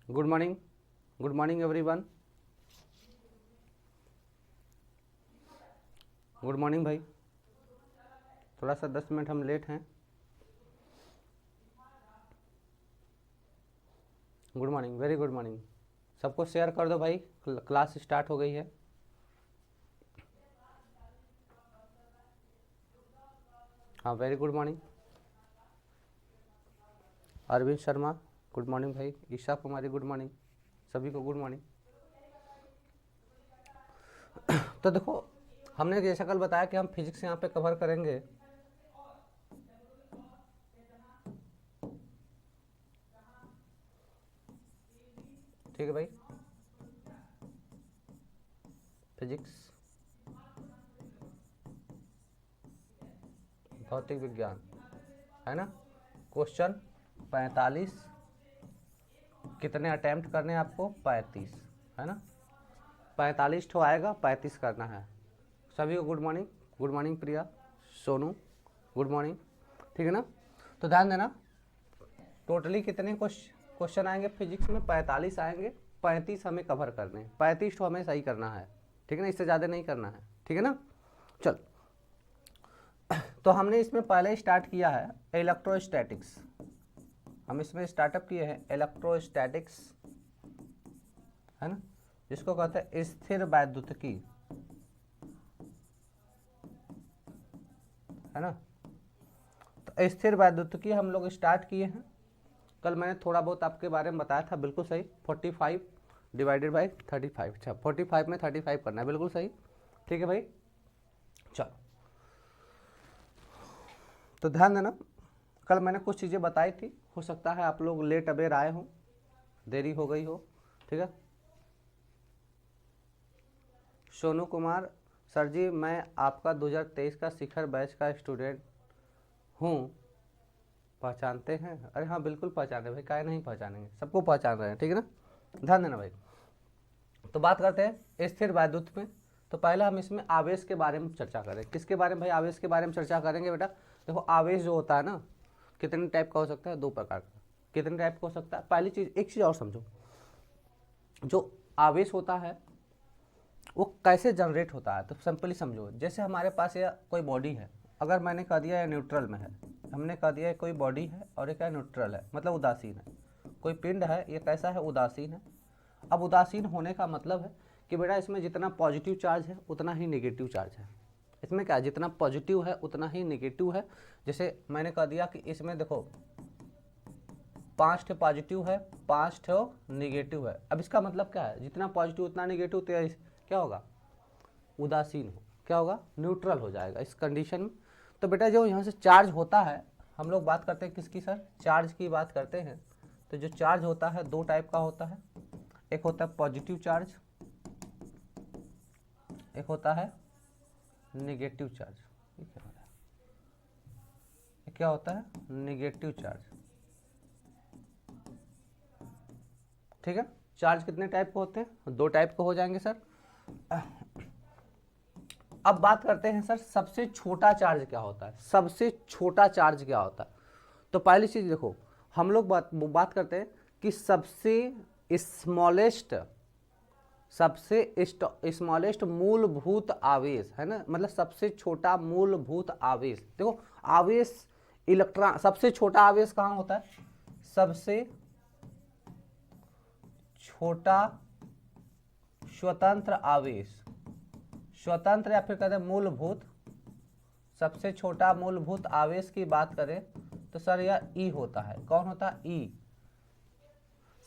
Good morning everyone. Good morning भाई, थोड़ा सा 10 मिनट हम लेट हैं। Good morning, very good morning. सबको शेयर कर दो भाई, क्लास स्टार्ट हो गई है। हाँ, very good morning. Arvind Sharma good morning भाई। Isha Kumari good morning. सभी को गुड मॉर्निंग। तो देखो, हमने जैसा कल बताया कि हम फिजिक्स यहाँ पे कवर करेंगे। ठीक है भाई, फिजिक्स, भौतिक विज्ञान, है ना। क्वेश्चन 45, कितने अटेम्प्ट करने हैं आपको? 35, है ना। 45 ठो आएगा, 35 करना है। सभी को गुड मॉर्निंग। गुड मॉर्निंग प्रिया, सोनू, गुड मॉर्निंग। ठीक है ना। तो ध्यान देना, टोटली कितने क्वेश्चन आएंगे फिजिक्स में? 45 आएंगे। 35 हमें कवर करने हैं, 35 तो हमें सही करना है। ठीक है ना, इससे ज़्यादा नहीं करना है। ठीक है ना। चल, तो हमने इसमें पहले स्टार्ट किया है इलेक्ट्रोस्टैटिक्स। हम इसमें स्टार्टअप किए हैं इलेक्ट्रोस्टैटिक्स, है ना, जिसको कहते हैं स्थिर वैद्युतिकी, है ना। तो स्थिर वैद्युतिकी हम लोग स्टार्ट किए हैं। कल मैंने थोड़ा बहुत आपके बारे में बताया था, बिल्कुल सही। 45 डिवाइडेड बाई 35, अच्छा 45 में 35 करना है, बिल्कुल सही। ठीक है भाई, चलो। तो ध्यान देना, कल मैंने कुछ चीज़ें बताई थी, हो सकता है आप लोग लेट अबेर आए हो, देरी हो गई हो। ठीक है। सोनू कुमार, सर जी मैं आपका 2023 का शिखर बैच का स्टूडेंट हूँ, पहचानते हैं? अरे हाँ, बिल्कुल पहचाने भाई, काहे नहीं पहचानेंगे, सबको पहचान रहे हैं। ठीक है ना, ध्यान देना भाई। तो बात करते हैं स्थिर वैद्युत में। तो पहला हम इसमें आवेश के बारे में चर्चा करें। किसके बारे में भाई? आवेश के बारे में चर्चा करेंगे बेटा। देखो, आवेश जो होता है ना, कितने टाइप का हो सकता है? 2 प्रकार का। कितने टाइप का हो सकता है? पहली चीज़, एक चीज़ और समझो, जो आवेश होता है वो कैसे जनरेट होता है। तो सिंपली समझो, जैसे हमारे पास ये कोई बॉडी है, अगर मैंने कह दिया है न्यूट्रल में है, हमने कह दिया है कोई बॉडी है और ये क्या न्यूट्रल है, मतलब उदासीन है। कोई पिंड है, ये कैसा है? उदासीन है। अब उदासीन होने का मतलब है कि बेटा इसमें जितना पॉजिटिव चार्ज है उतना ही नेगेटिव चार्ज है। इसमें क्या, जितना पॉजिटिव है उतना ही नेगेटिव है। जैसे मैंने कह दिया कि इसमें देखो 5 ठो पॉजिटिव है, 5 ठो निगेटिव है। अब इसका मतलब क्या है? जितना पॉजिटिव उतना निगेटिव, तो क्या होगा? उदासीन हो, क्या होगा? न्यूट्रल हो जाएगा इस कंडीशन में। तो बेटा जो यहाँ से चार्ज होता है, हम लोग बात करते हैं किसकी सर? चार्ज की बात करते हैं। तो जो चार्ज होता है 2 टाइप का होता है, एक होता है पॉजिटिव चार्ज, एक होता है निगेटिव चार्ज। क्या होता है? Negative charge. ठीक है। चार्ज कितने टाइप के होते हैं? 2 टाइप के हो जाएंगे सर। अब बात करते हैं सर, सबसे छोटा चार्ज क्या होता है? सबसे छोटा चार्ज क्या होता है? तो पहली चीज देखो, हम लोग बात करते हैं कि सबसे स्मॉलेस्ट मूलभूत आवेश, है ना, मतलब सबसे छोटा मूलभूत आवेश। देखो, आवेश इलेक्ट्रॉन, सबसे छोटा आवेश कहाँ होता है? सबसे छोटा स्वतंत्र आवेश, स्वतंत्र या फिर कहते हैं मूलभूत, सबसे छोटा मूलभूत आवेश की बात करें तो सर यह ई होता है। कौन होता है? ई।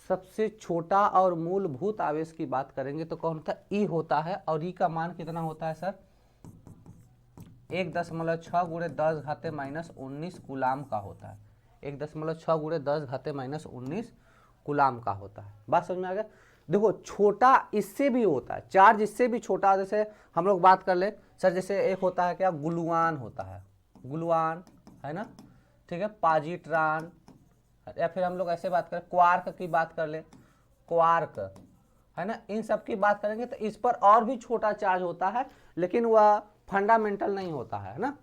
सबसे छोटा और मूलभूत आवेश की बात करेंगे तो कौन होता है? ई होता है। और ई का मान कितना होता है सर? 1.6 गुणे 10 घाते -19 कूलाम का होता है। 1.6 गुणे 10 घाते -19 कूलाम का होता है। बात समझ में आ गया? देखो, छोटा इससे भी होता है, चार्ज इससे भी छोटा। जैसे हम लोग बात कर ले सर, जैसे एक होता है क्या? गुलुआन होता है, गुलुआन, है ना। ठीक है। पाजिट्रान, या फिर हम लोग ऐसे बात करें, क्वार्क की बात कर ले, क्वार्क, है ना। इन सब की बात करेंगे तो इस पर और भी छोटा चार्ज होता है, लेकिन वह फंडामेंटल नहीं होता है ना।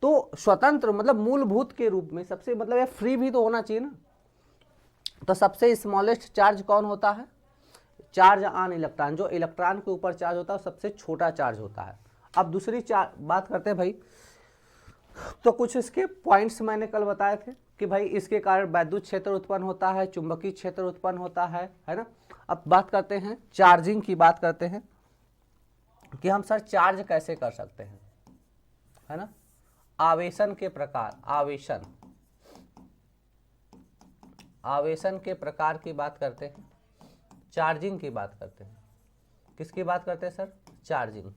तो स्वतंत्र मतलब मूलभूत के रूप में सबसे, मतलब ये फ्री भी तो होना चाहिए ना। तो सबसे स्मॉलेस्ट चार्ज कौन होता है? चार्ज ऑन इलेक्ट्रॉन, जो इलेक्ट्रॉन के ऊपर चार्ज होता है सबसे छोटा चार्ज होता है। अब दूसरी बात करते हैं भाई, तो कुछ इसके पॉइंट्स मैंने कल बताए थे कि भाई इसके कारण वैद्युत क्षेत्र उत्पन्न होता है, चुंबकीय क्षेत्र उत्पन्न होता है ना। अब बात करते हैं चार्जिंग की, बात करते हैं कि हम सर चार्ज कैसे कर सकते हैं, है ना। आवेशन के प्रकार, आवेशन के प्रकार की बात करते हैं, चार्जिंग की बात करते हैं। किसकी बात करते हैं सर? चार्जिंग,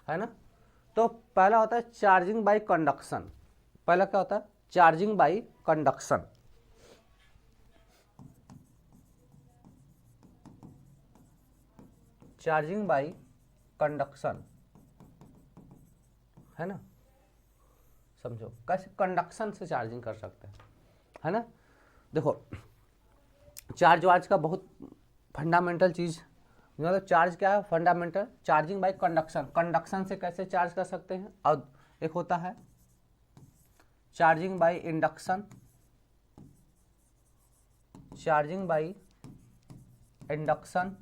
है ना। तो पहला होता है चार्जिंग बाय कंडक्शन। पहला क्या होता है? Charging by conduction. Charging by conduction, है ना। समझो कैसे कंडक्शन से चार्जिंग कर सकते हैं, है ना। देखो चार्ज वार्ज का बहुत फंडामेंटल चीज, मतलब चार्ज क्या है? Fundamental. Charging by conduction, conduction से कैसे चार्ज कर सकते हैं। और एक होता है charging by induction, charging by induction.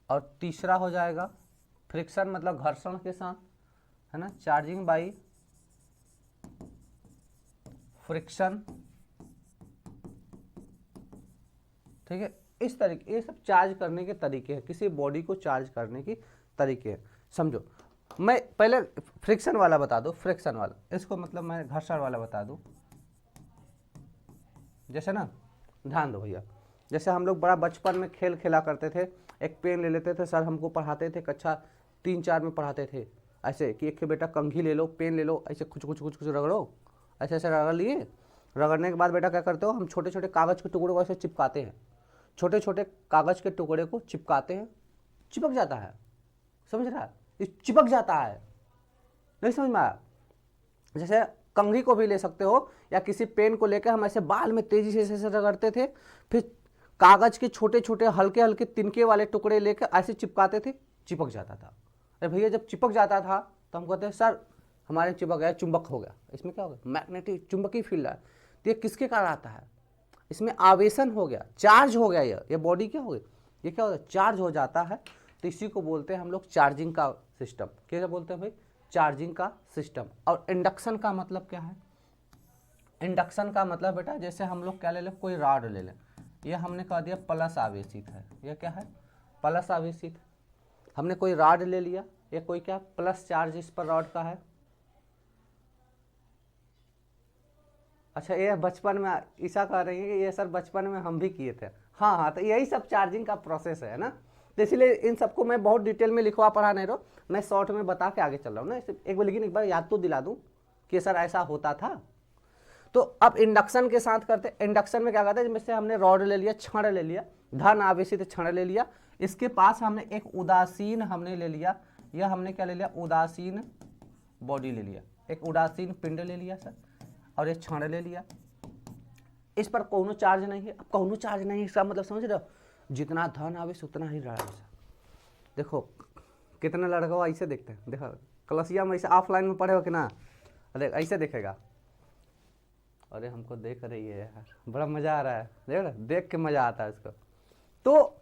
और तीसरा हो जाएगा फ्रिक्शन, मतलब घर्षण के साथ, है ना। चार्जिंग बाय फ्रिक्शन, ठीक है। इस तरीके, ये सब चार्ज करने के तरीके हैं, किसी बॉडी को चार्ज करने की तरीके हैं। समझो, मैं पहले फ्रिक्शन वाला बता दूं, फ्रिक्शन वाला, इसको मतलब मैं घर्षण वाला बता दूं। जैसे ना, ध्यान दो भैया, जैसे हम लोग बड़ा बचपन में खेल खेला करते थे, एक पेन ले लेते थे, सर हमको पढ़ाते थे, कक्षा 3-4 में पढ़ाते थे ऐसे कि एक बेटा कंघी ले लो, पेन ले लो, ऐसे कुछ कुछ कुछ कुछ रगड़ो, ऐसे ऐसे रगड़ लिए। रगड़ने के बाद बेटा क्या करते हो, हम छोटे छोटे कागज़ के टुकड़े को ऐसे चिपकाते हैं, छोटे छोटे कागज़ के टुकड़े को चिपकाते हैं, चिपक जाता है। समझ रहा है? ये चिपक जाता है, नहीं समझ में आया? जैसे कंघी को भी ले सकते हो, या किसी पेन को लेकर हम ऐसे बाल में तेजी से ऐसे रगड़ते थे, फिर कागज के छोटे छोटे हल्के हल्के तिनके वाले टुकड़े लेकर ऐसे चिपकाते थे, चिपक जाता था। अरे भैया जब चिपक जाता था तो हम कहते हैं सर हमारे चिपक गया, चुंबक हो गया। इसमें क्या हो गया? मैग्नेटिक चुंबकीय फील्ड है। तो ये किसके कारण आता है? इसमें आवेशन हो गया, चार्ज हो गया, ये बॉडी क्या हो गई, ये क्या होता है? चार्ज हो जाता है। तो इसी को बोलते हैं हम लोग चार्जिंग का सिस्टम। क्या बोलते हैं भाई? चार्जिंग का सिस्टम। और इंडक्शन का मतलब क्या है? इंडक्शन का मतलब बेटा, जैसे हम लोग क्या ले लें, कोई रॉड ले लें, ये हमने कह दिया प्लस आवेशित है, ये क्या है? प्लस आवेशित। हमने कोई रॉड ले लिया, ये कोई क्या प्लस चार्ज इस पर रॉड का है। अच्छा, ये बचपन में ईशा कह रही है कि ये सर बचपन में हम भी किए थे। हाँ हाँ, तो यही सब चार्जिंग का प्रोसेस है ना। तो इसलिए इन सबको मैं बहुत डिटेल में लिखवा पढ़ा नहीं रहा, मैं शॉर्ट में बता के आगे चल रहा हूँ ना। एक बार, लेकिन एक बार याद तो दिला दूँ कि सर ऐसा होता था। तो अब इंडक्शन के साथ करते, इंडक्शन में क्या करते हैं, जैसे हमने रॉड ले लिया, छड़ ले लिया, धन आवेशित छड़ ले लिया, इसके पास हमने एक उदासीन हमने ले लिया, यह हमने क्या ले लिया? उदासीन बॉडी ले लिया, एक उदासीन पिंड ले लिया सर, और एक छड़ ले लिया। इस पर कोनो चार्ज नहीं है। अब कोनो चार्ज नहीं है इसका मतलब समझ रहे हो? जितना धन आवेश उतना ही रहा है। देखो कितना लड़का ऐसे देखते हैं, देखो कलसिया में ऐसे ऑफलाइन में पढ़े हो कि ना, अरे ऐसे देखेगा, अरे हमको देख रही है यार, बड़ा मजा आ रहा है, देख रहे, देख के मजा आता है इसको। तो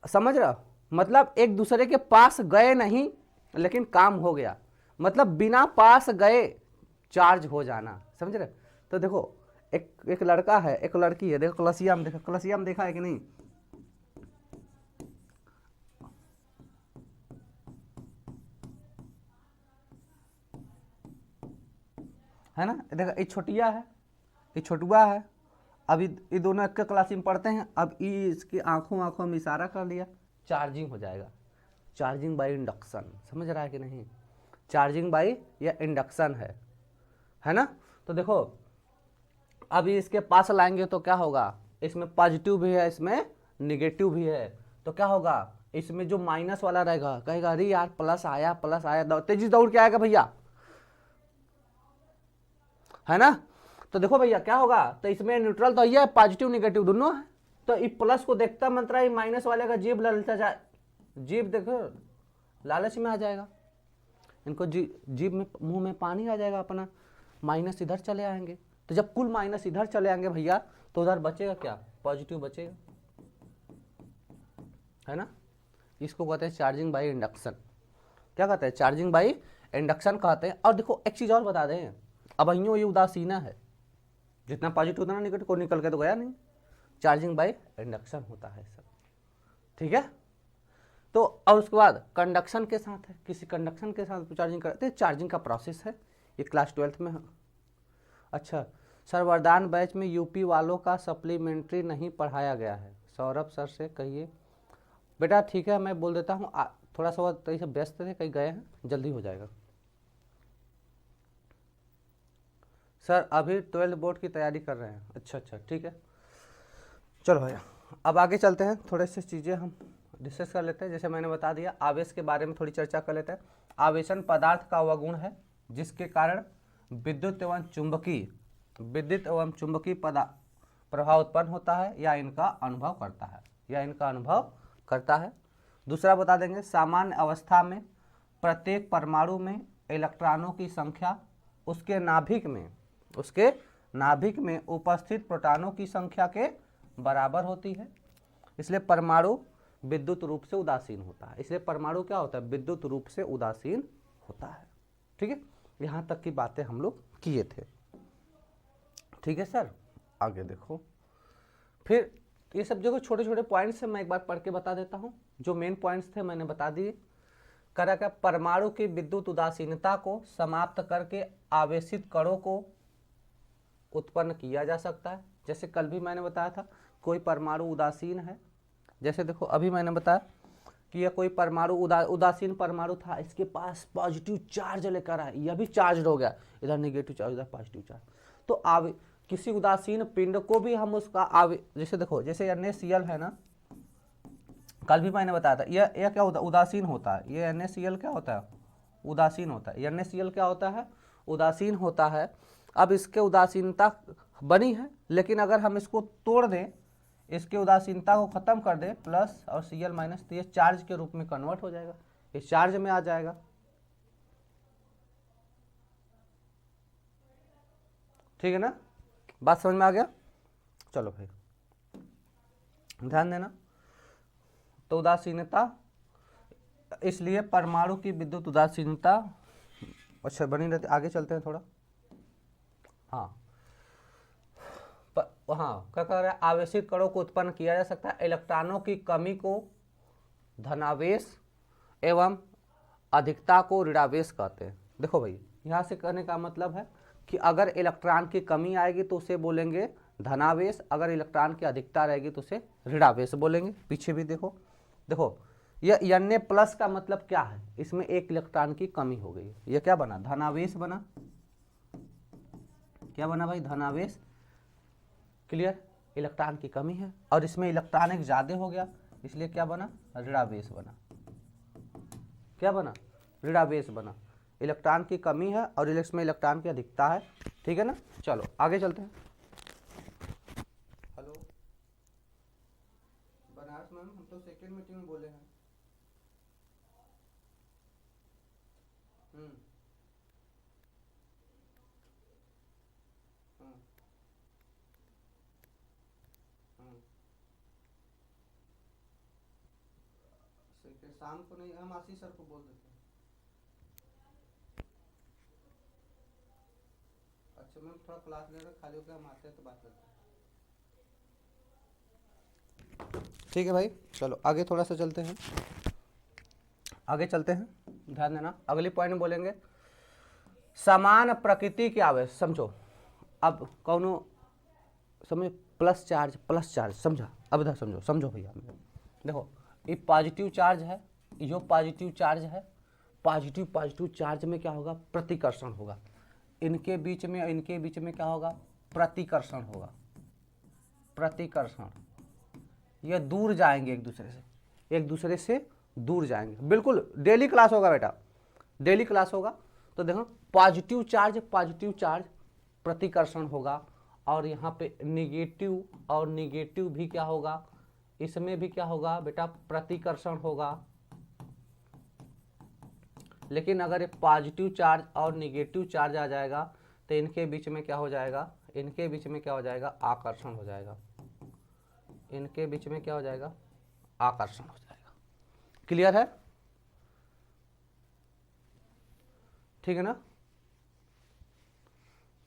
समझ रहे हो, मतलब एक दूसरे के पास गए नहीं लेकिन काम हो गया, मतलब बिना पास गए चार्ज हो जाना, समझ रहे। तो देखो एक लड़का है, एक लड़की है, देखो कलसिया में, देखो कलसिया में देखा है कि नहीं, है ना। देखो ये छोटिया है, ये छोटुआ है। अब ये दोनों एक क्लास में पढ़ते हैं। अब ये इसकी आंखों में इशारा कर लिया, चार्जिंग हो जाएगा। चार्जिंग बाय इंडक्शन, समझ रहा है कि नहीं? चार्जिंग बाय या इंडक्शन है ना। तो देखो अब इसके पास लाएंगे तो क्या होगा, इसमें पॉजिटिव भी है, इसमें निगेटिव भी है। तो क्या होगा, इसमें जो माइनस वाला रहेगा कहेगा अरे यार प्लस आया, प्लस आया, तेजी दौड़ के आएगा भैया, है ना। तो देखो भैया क्या होगा, तो इसमें न्यूट्रल तो ये है, पॉजिटिव निगेटिव दोनों है। तो ये प्लस को देखता मंत्रा ये माइनस वाले का जीभ ललचा जाए, जीभ देखो लालच में आ जाएगा, इनको जीभ में, मुंह में पानी आ जाएगा अपना, माइनस इधर चले आएंगे। तो जब कुल माइनस इधर चले आएंगे भैया तो उधर बचेगा क्या, पॉजिटिव बचेगा, है ना। इसको कहते हैं चार्जिंग बाई इंडक्शन। क्या कहते हैं, चार्जिंग बाई इंडक्शन कहते हैं। और देखो एक चीज और बता दें, अब अहियों ये उदासीना है, जितना पॉजिटिव उतना निगेटिव को निकल के तो गया नहीं, चार्जिंग बाई इंडक्शन होता है सब, ठीक है। तो और उसके बाद कंडक्शन के साथ है, किसी कंडक्शन के साथ चार्जिंग करते हैं, चार्जिंग का प्रोसेस है, ये क्लास 12th में है। अच्छा सर, वरदान बैच में यूपी वालों का सप्लीमेंट्री नहीं पढ़ाया गया है, सौरभ सर से कहिए। बेटा ठीक है, मैं बोल देता हूँ, थोड़ा सा कहीं से व्यस्त थे, कहीं गए हैं, जल्दी हो जाएगा। सर अभी 12th बोर्ड की तैयारी कर रहे हैं, अच्छा अच्छा ठीक है, चलो भैया अब आगे चलते हैं, थोड़े से चीज़ें हम डिस्कस कर लेते हैं। जैसे मैंने बता दिया, आवेश के बारे में थोड़ी चर्चा कर लेते हैं। आवेशन पदार्थ का वह गुण है जिसके कारण विद्युत एवं चुंबकीय प्रभाव उत्पन्न होता है या इनका अनुभव करता है, दूसरा बता देंगे, सामान्य अवस्था में प्रत्येक परमाणु में इलेक्ट्रॉनों की संख्या उसके नाभिक में उपस्थित प्रोटॉनों की संख्या के बराबर होती है, इसलिए परमाणु विद्युत रूप से उदासीन होता है। इसलिए परमाणु क्या होता है, विद्युत रूप से उदासीन होता है, ठीक है। यहां तक की बातें हम लोग किए थे, ठीक है सर। आगे देखो, फिर ये सब जो छोटे छोटे पॉइंट्स है मैं एक बार पढ़ के बता देता हूं, जो मेन पॉइंट्स थे मैंने बता दिए। करा क्या, परमाणु की विद्युत उदासीनता को समाप्त करके आवेशित कणों को उत्पन्न किया जा सकता है। जैसे कल भी मैंने बताया था, कोई परमाणु उदासीन है, जैसे देखो अभी मैंने बताया कि यह कोई परमाणु उदासीन परमाणु था, इसके पास पॉजिटिव चार्ज लेकर आया, यह भी चार्ज हो गया, इधर नेगेटिव चार्ज, इधर पॉजिटिव चार्ज। तो किसी उदासीन पिंड को भी हम उसका जैसे देखो, जैसे NaCl है ना, कल भी मैंने बताया था, यह क्या होता है, उदासीन होता है। ये NaCl क्या होता है, उदासीन होता है। NaCl क्या होता है, उदासीन होता है। अब इसके उदासीनता बनी है, लेकिन अगर हम इसको तोड़ दें, इसके उदासीनता को खत्म कर दें, प्लस और Cl माइनस, तो ये चार्ज के रूप में कन्वर्ट हो जाएगा, ये चार्ज में आ जाएगा, ठीक है ना। बात समझ में आ गया, चलो भाई ध्यान देना। तो उदासीनता, इसलिए परमाणु की विद्युत उदासीनता अच्छा बनी रहती। आगे चलते हैं थोड़ा, हाँ क्या कह रहा है, आवेशित कणों को उत्पन्न किया जा सकता है। इलेक्ट्रॉनों की कमी को धनावेश एवं अधिकता को ऋणावेश कहते हैं। देखो भाई, यहाँ से कहने का मतलब है कि अगर इलेक्ट्रॉन की कमी आएगी तो उसे बोलेंगे धनावेश, अगर इलेक्ट्रॉन की अधिकता रहेगी तो उसे ऋणावेश बोलेंगे। पीछे भी देखो, यह Na+ का मतलब क्या है, इसमें एक इलेक्ट्रॉन की कमी हो गई, यह क्या बना, धनावेश बना। क्या बना भाई, धनावेश, क्लियर। इलेक्ट्रॉन की कमी है और इसमें इलेक्ट्रॉन एक ज्यादा हो गया, इसलिए क्या बना, ऋणावेश बना। क्या बना, ऋणावेश बना। इलेक्ट्रॉन की कमी है और इसमें इलेक्ट्रॉन की अधिकता है, ठीक है ना। चलो आगे चलते हैं। हेलो बनारस मैम, हम तो सेकेंड मीटिंग में बोले हैं। शाम को नहीं, हम आशीष सर को बोल देते हैं। अच्छा मैम, थोड़ा क्लास ले रहे, खाली होकर हम आते हैं तो बात करते हैं, ठीक है भाई। चलो आगे थोड़ा सा चलते हैं, ध्यान देना। अगली पॉइंट में बोलेंगे समान प्रकृति के आवेश, समझो। अब कौनो समझ, प्लस चार्ज समझा, अब इधर समझो भैया। देखो ये पॉजिटिव चार्ज है, जो पॉजिटिव चार्ज है, पॉजिटिव चार्ज में क्या होगा, प्रतिकर्षण होगा। इनके बीच में क्या होगा, प्रतिकर्षण होगा, प्रतिकर्षण। ये दूर जाएंगे एक दूसरे से दूर जाएंगे। बिल्कुल डेली क्लास होगा बेटा, डेली क्लास होगा। तो देखो पॉजिटिव चार्ज प्रतिकर्षण होगा, और यहाँ पे निगेटिव भी क्या होगा, इसमें भी क्या होगा बेटा, प्रतिकर्षण होगा। लेकिन अगर ये पॉजिटिव चार्ज और निगेटिव चार्ज आ जाएगा तो इनके बीच में क्या हो जाएगा, इनके बीच में क्या हो जाएगा, आकर्षण हो जाएगा। इनके बीच में क्या हो जाएगा, आकर्षण हो जाएगा। क्लियर है, ठीक है ना,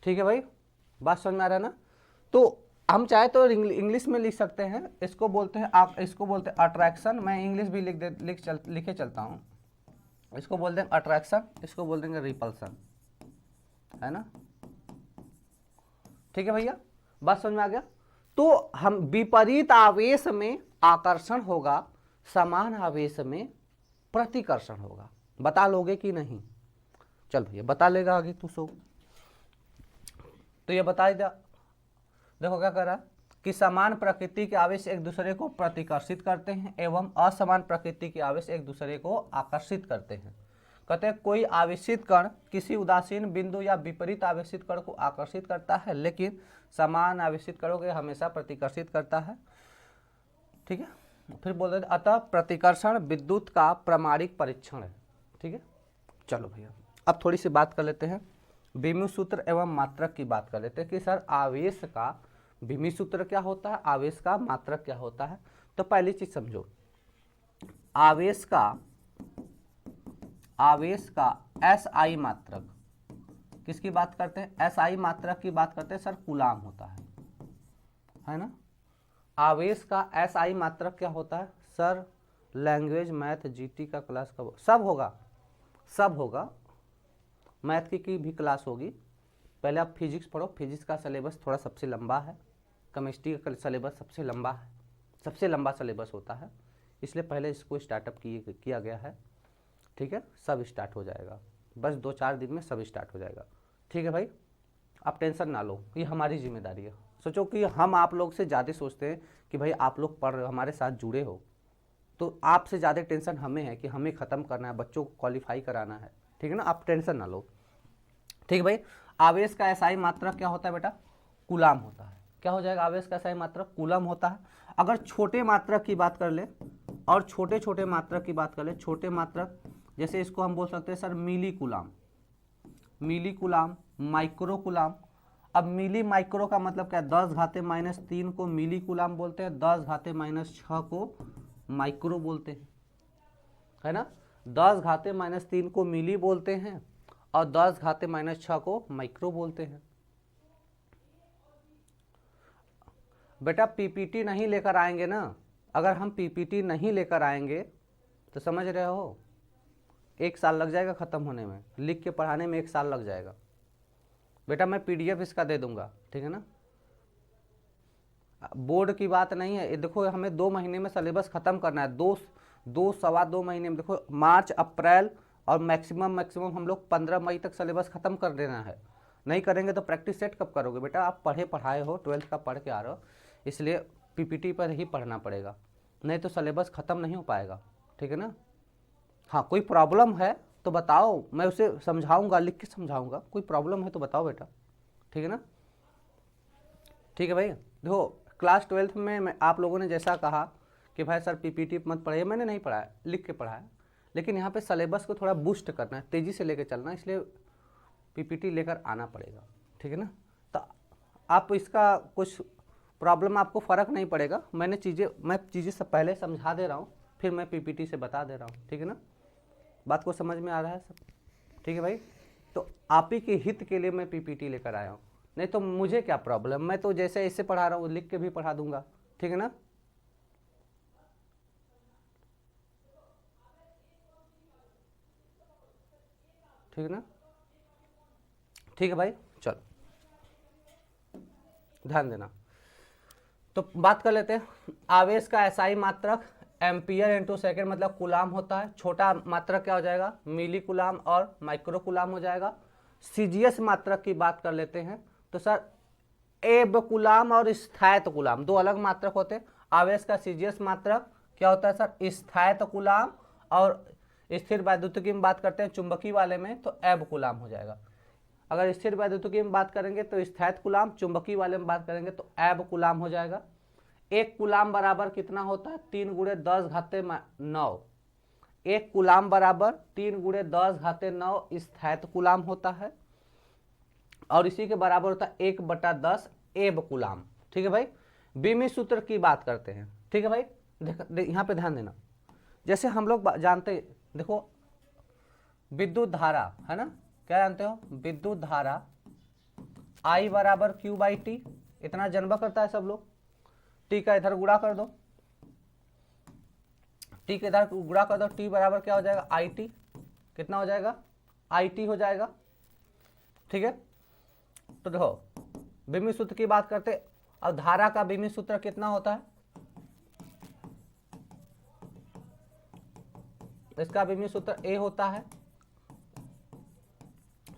ठीक है भाई, बात समझ में आ रहा है ना। तो हम चाहे तो इंग्लिश में लिख सकते हैं, इसको बोलते हैं इसको बोलते हैं अट्रैक्शन। मैं इंग्लिश भी लिखे चलता हूँ। इसको बोल देंगे अट्रैक्शन, इसको बोल देंगे रिपल्सन, है ना, ठीक है भैया, बात समझ में आ गया। तो हम विपरीत आवेश में आकर्षण होगा, समान आवेश में प्रतिकर्षण होगा। बता लोगे कि नहीं, चल भैया बता लेगा आगे तू सो। तो ये बता दिया, देखो क्या कर रहा है कि समान प्रकृति के आवेश एक दूसरे को प्रतिकर्षित करते हैं एवं असमान प्रकृति के आवेश एक दूसरे को आकर्षित करते हैं। कहते हैं कोई आवेशित कण किसी उदासीन बिंदु या विपरीत आवेशित कण को आकर्षित करता है, लेकिन समान आवेशित कणों को हमेशा प्रतिकर्षित करता है, ठीक है। फिर बोल रहे अतः प्रतिकर्षण विद्युत का प्रामाणिक परीक्षण है, ठीक है। चलो भैया अब थोड़ी सी बात कर लेते हैं, विमी सूत्र एवं मात्रक की बात कर लेते हैं कि सर आवेश का विमी सूत्र क्या होता है, आवेश का मात्रक क्या होता है। तो पहली चीज समझो, आवेश का एसआई मात्रक किसकी बात करते हैं, एसआई मात्रक की बात करते हैं सर, कूलाम होता है ना। आवेश का एसआई मात्रक क्या होता है सर, लैंग्वेज मैथ जीटी का क्लास कब सब होगा, मैथ की भी क्लास होगी। पहले आप फिजिक्स पढ़ो, फिजिक्स का सिलेबस थोड़ा सबसे लंबा है, केमिस्ट्री का सिलेबस सबसे लंबा है, सबसे लंबा सिलेबस होता है, इसलिए पहले इसको स्टार्टअप किया गया है, ठीक है। सब स्टार्ट हो जाएगा, बस 2-4 दिन में सब स्टार्ट हो जाएगा, ठीक है भाई, आप टेंशन ना लो, ये हमारी जिम्मेदारी है। सोचो कि हम आप लोग से ज़्यादा सोचते हैं कि भाई आप लोग पढ़ रहे हो, हमारे साथ जुड़े हो, तो आपसे ज़्यादा टेंशन हमें है कि हमें ख़त्म करना है, बच्चों को क्वालिफाई कराना है, ठीक है ना, आप टेंशन ना लो, ठीक है भाई। आवेश का एसआई मात्रक क्या होता है बेटा, कूलाम होता है। क्या हो जाएगा, आवेश का एसआई मात्रक कूलाम होता है। अगर छोटे मात्रक की बात कर ले और छोटे मात्रक की बात कर ले, छोटे मात्रक जैसे इसको हम बोल सकते हैं सर मिली कूलाम, माइक्रो कूलाम। अब मिली माइक्रो का मतलब क्या है, 10⁻³ को मिली कूलाम बोलते हैं, 10⁻6 को माइक्रो बोलते हैं, है ना। 10⁻³ को मिली बोलते हैं और 10⁻6 को माइक्रो बोलते हैं। बेटा पीपीटी नहीं लेकर आएंगे ना, अगर हम पीपीटी नहीं लेकर आएंगे तो समझ रहे हो 1 साल लग जाएगा ख़त्म होने में, लिख के पढ़ाने में 1 साल लग जाएगा। बेटा मैं पीडीएफ इसका दे दूंगा, ठीक है ना, बोर्ड की बात नहीं है। देखो हमें 2 महीने में सिलेबस ख़त्म करना है, 2-2.25 महीने में। देखो मार्च अप्रैल और मैक्सिमम हम लोग 15 मई तक सिलेबस ख़त्म कर देना है। नहीं करेंगे तो प्रैक्टिस सेट कब करोगे बेटा, आप पढ़ाए हो, 12th का पढ़ के आ रहे हो, इसलिए पीपीटी पर ही पढ़ना पड़ेगा, नहीं तो सिलेबस ख़त्म नहीं हो पाएगा, ठीक है ना। हाँ कोई प्रॉब्लम है तो बताओ, मैं उसे समझाऊंगा, लिख के समझाऊंगा, कोई प्रॉब्लम है तो बताओ बेटा, ठीक है ना, ठीक है भाई। देखो क्लास 12th में आप लोगों ने जैसा कहा कि भाई सर पीपीटी मत पढ़ाइए, मैंने नहीं पढ़ाया, लिख के पढ़ाया, लेकिन यहाँ पे सिलेबस को थोड़ा बूस्ट करना है, तेज़ी से लेकर चलना है, इसलिए पीपीटी लेकर आना पड़ेगा, ठीक है ना। तो आप इसका कुछ प्रॉब्लम, आपको फ़र्क नहीं पड़ेगा, मैं चीज़ें सब पहले समझा दे रहा हूँ, फिर मैं पीपीटी से बता दे रहा हूँ, ठीक है ना, बात को समझ में आ रहा है सब, ठीक है भाई। तो आप ही के हित के लिए मैं पीपीटी लेकर आया हूँ, नहीं तो मुझे क्या प्रॉब्लम, मैं तो जैसे इससे पढ़ा रहा हूँ लिख के भी पढ़ा दूंगा, ठीक है ना। ठीक है ना, ठीक है भाई, चलो ध्यान देना। तो बात कर लेते हैं, आवेश का एसआई मात्रक एम्पियर इंटू सेकेंड मतलब कूलाम होता है, छोटा मात्रक क्या हो जाएगा, मिली कूलाम और माइक्रो कूलाम हो जाएगा। सीजीएस मात्रक की बात कर लेते हैं, तो सर एब कूलाम और स्थायित कूलाम 2 अलग मात्रक होते हैं। आवेश का सीजीएस मात्रक क्या होता है सर, स्थायित कूलाम, और स्थिर वैद्युतिकी में बात करते हैं चुंबकीय वाले में तो एब कूलाम हो जाएगा। अगर स्थिर वैद्युतिकी में बात करेंगे तो स्थायित कूलाम, चुंबकीय वाले में बात करेंगे तो एब कूलाम हो जाएगा। 1 कूलाम बराबर कितना होता है, 3 × 10⁻9। 1 कूलाम बराबर 3 × 10⁻9 स्थायित कूलाम होता है। और इसी के बराबर होता है 1/10 एब कूलाम। ठीक है भाई, बीमी सूत्र की बात करते हैं। ठीक है भाई, यहाँ पे ध्यान देना, जैसे हम लोग जानते, देखो विद्युत धारा है ना, क्या जानते हो, विद्युत धारा I बराबर Q/T, इतना जन्म करता है सब लोग। T का इधर गुणा कर दो, T के इधर गुणा कर दो, T बराबर क्या हो जाएगा IT, कितना हो जाएगा IT हो जाएगा। ठीक है, तो देखो बीमी सूत्र की बात करते, अब धारा का बीमी सूत्र कितना होता है, इसका बीमी सूत्र A होता है,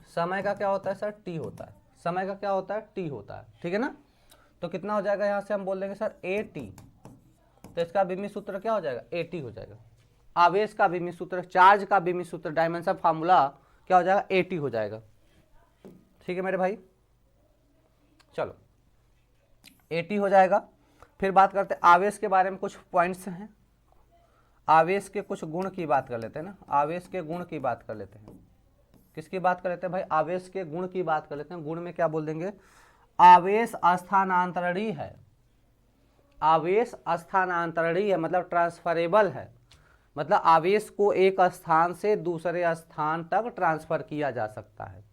समय का क्या होता है सर T होता है, समय का क्या होता है T होता है। ठीक है ना, तो कितना हो जाएगा, यहां से हम बोल देंगे सर AT, तो इसका बीमी सूत्र क्या हो जाएगा AT हो जाएगा। आवेश का बीमी सूत्र, चार्ज का बीमी सूत्र, डायमेंशन फार्मूला क्या हो जाएगा AT हो जाएगा। ठीक है मेरे भाई, चलो AT हो जाएगा। फिर बात करते हैं आवेश के बारे में, कुछ पॉइंट्स हैं, आवेश के कुछ गुण की बात कर लेते हैं ना, आवेश के गुण की बात कर लेते हैं। किसकी बात कर लेते हैं भाई, आवेश के गुण की बात कर लेते हैं। गुण में क्या बोल देंगे, आवेश स्थानांतरणीय है, आवेश स्थानांतरणीय है मतलब ट्रांसफरेबल है, मतलब आवेश को एक स्थान से दूसरे स्थान तक ट्रांसफर किया जा सकता है।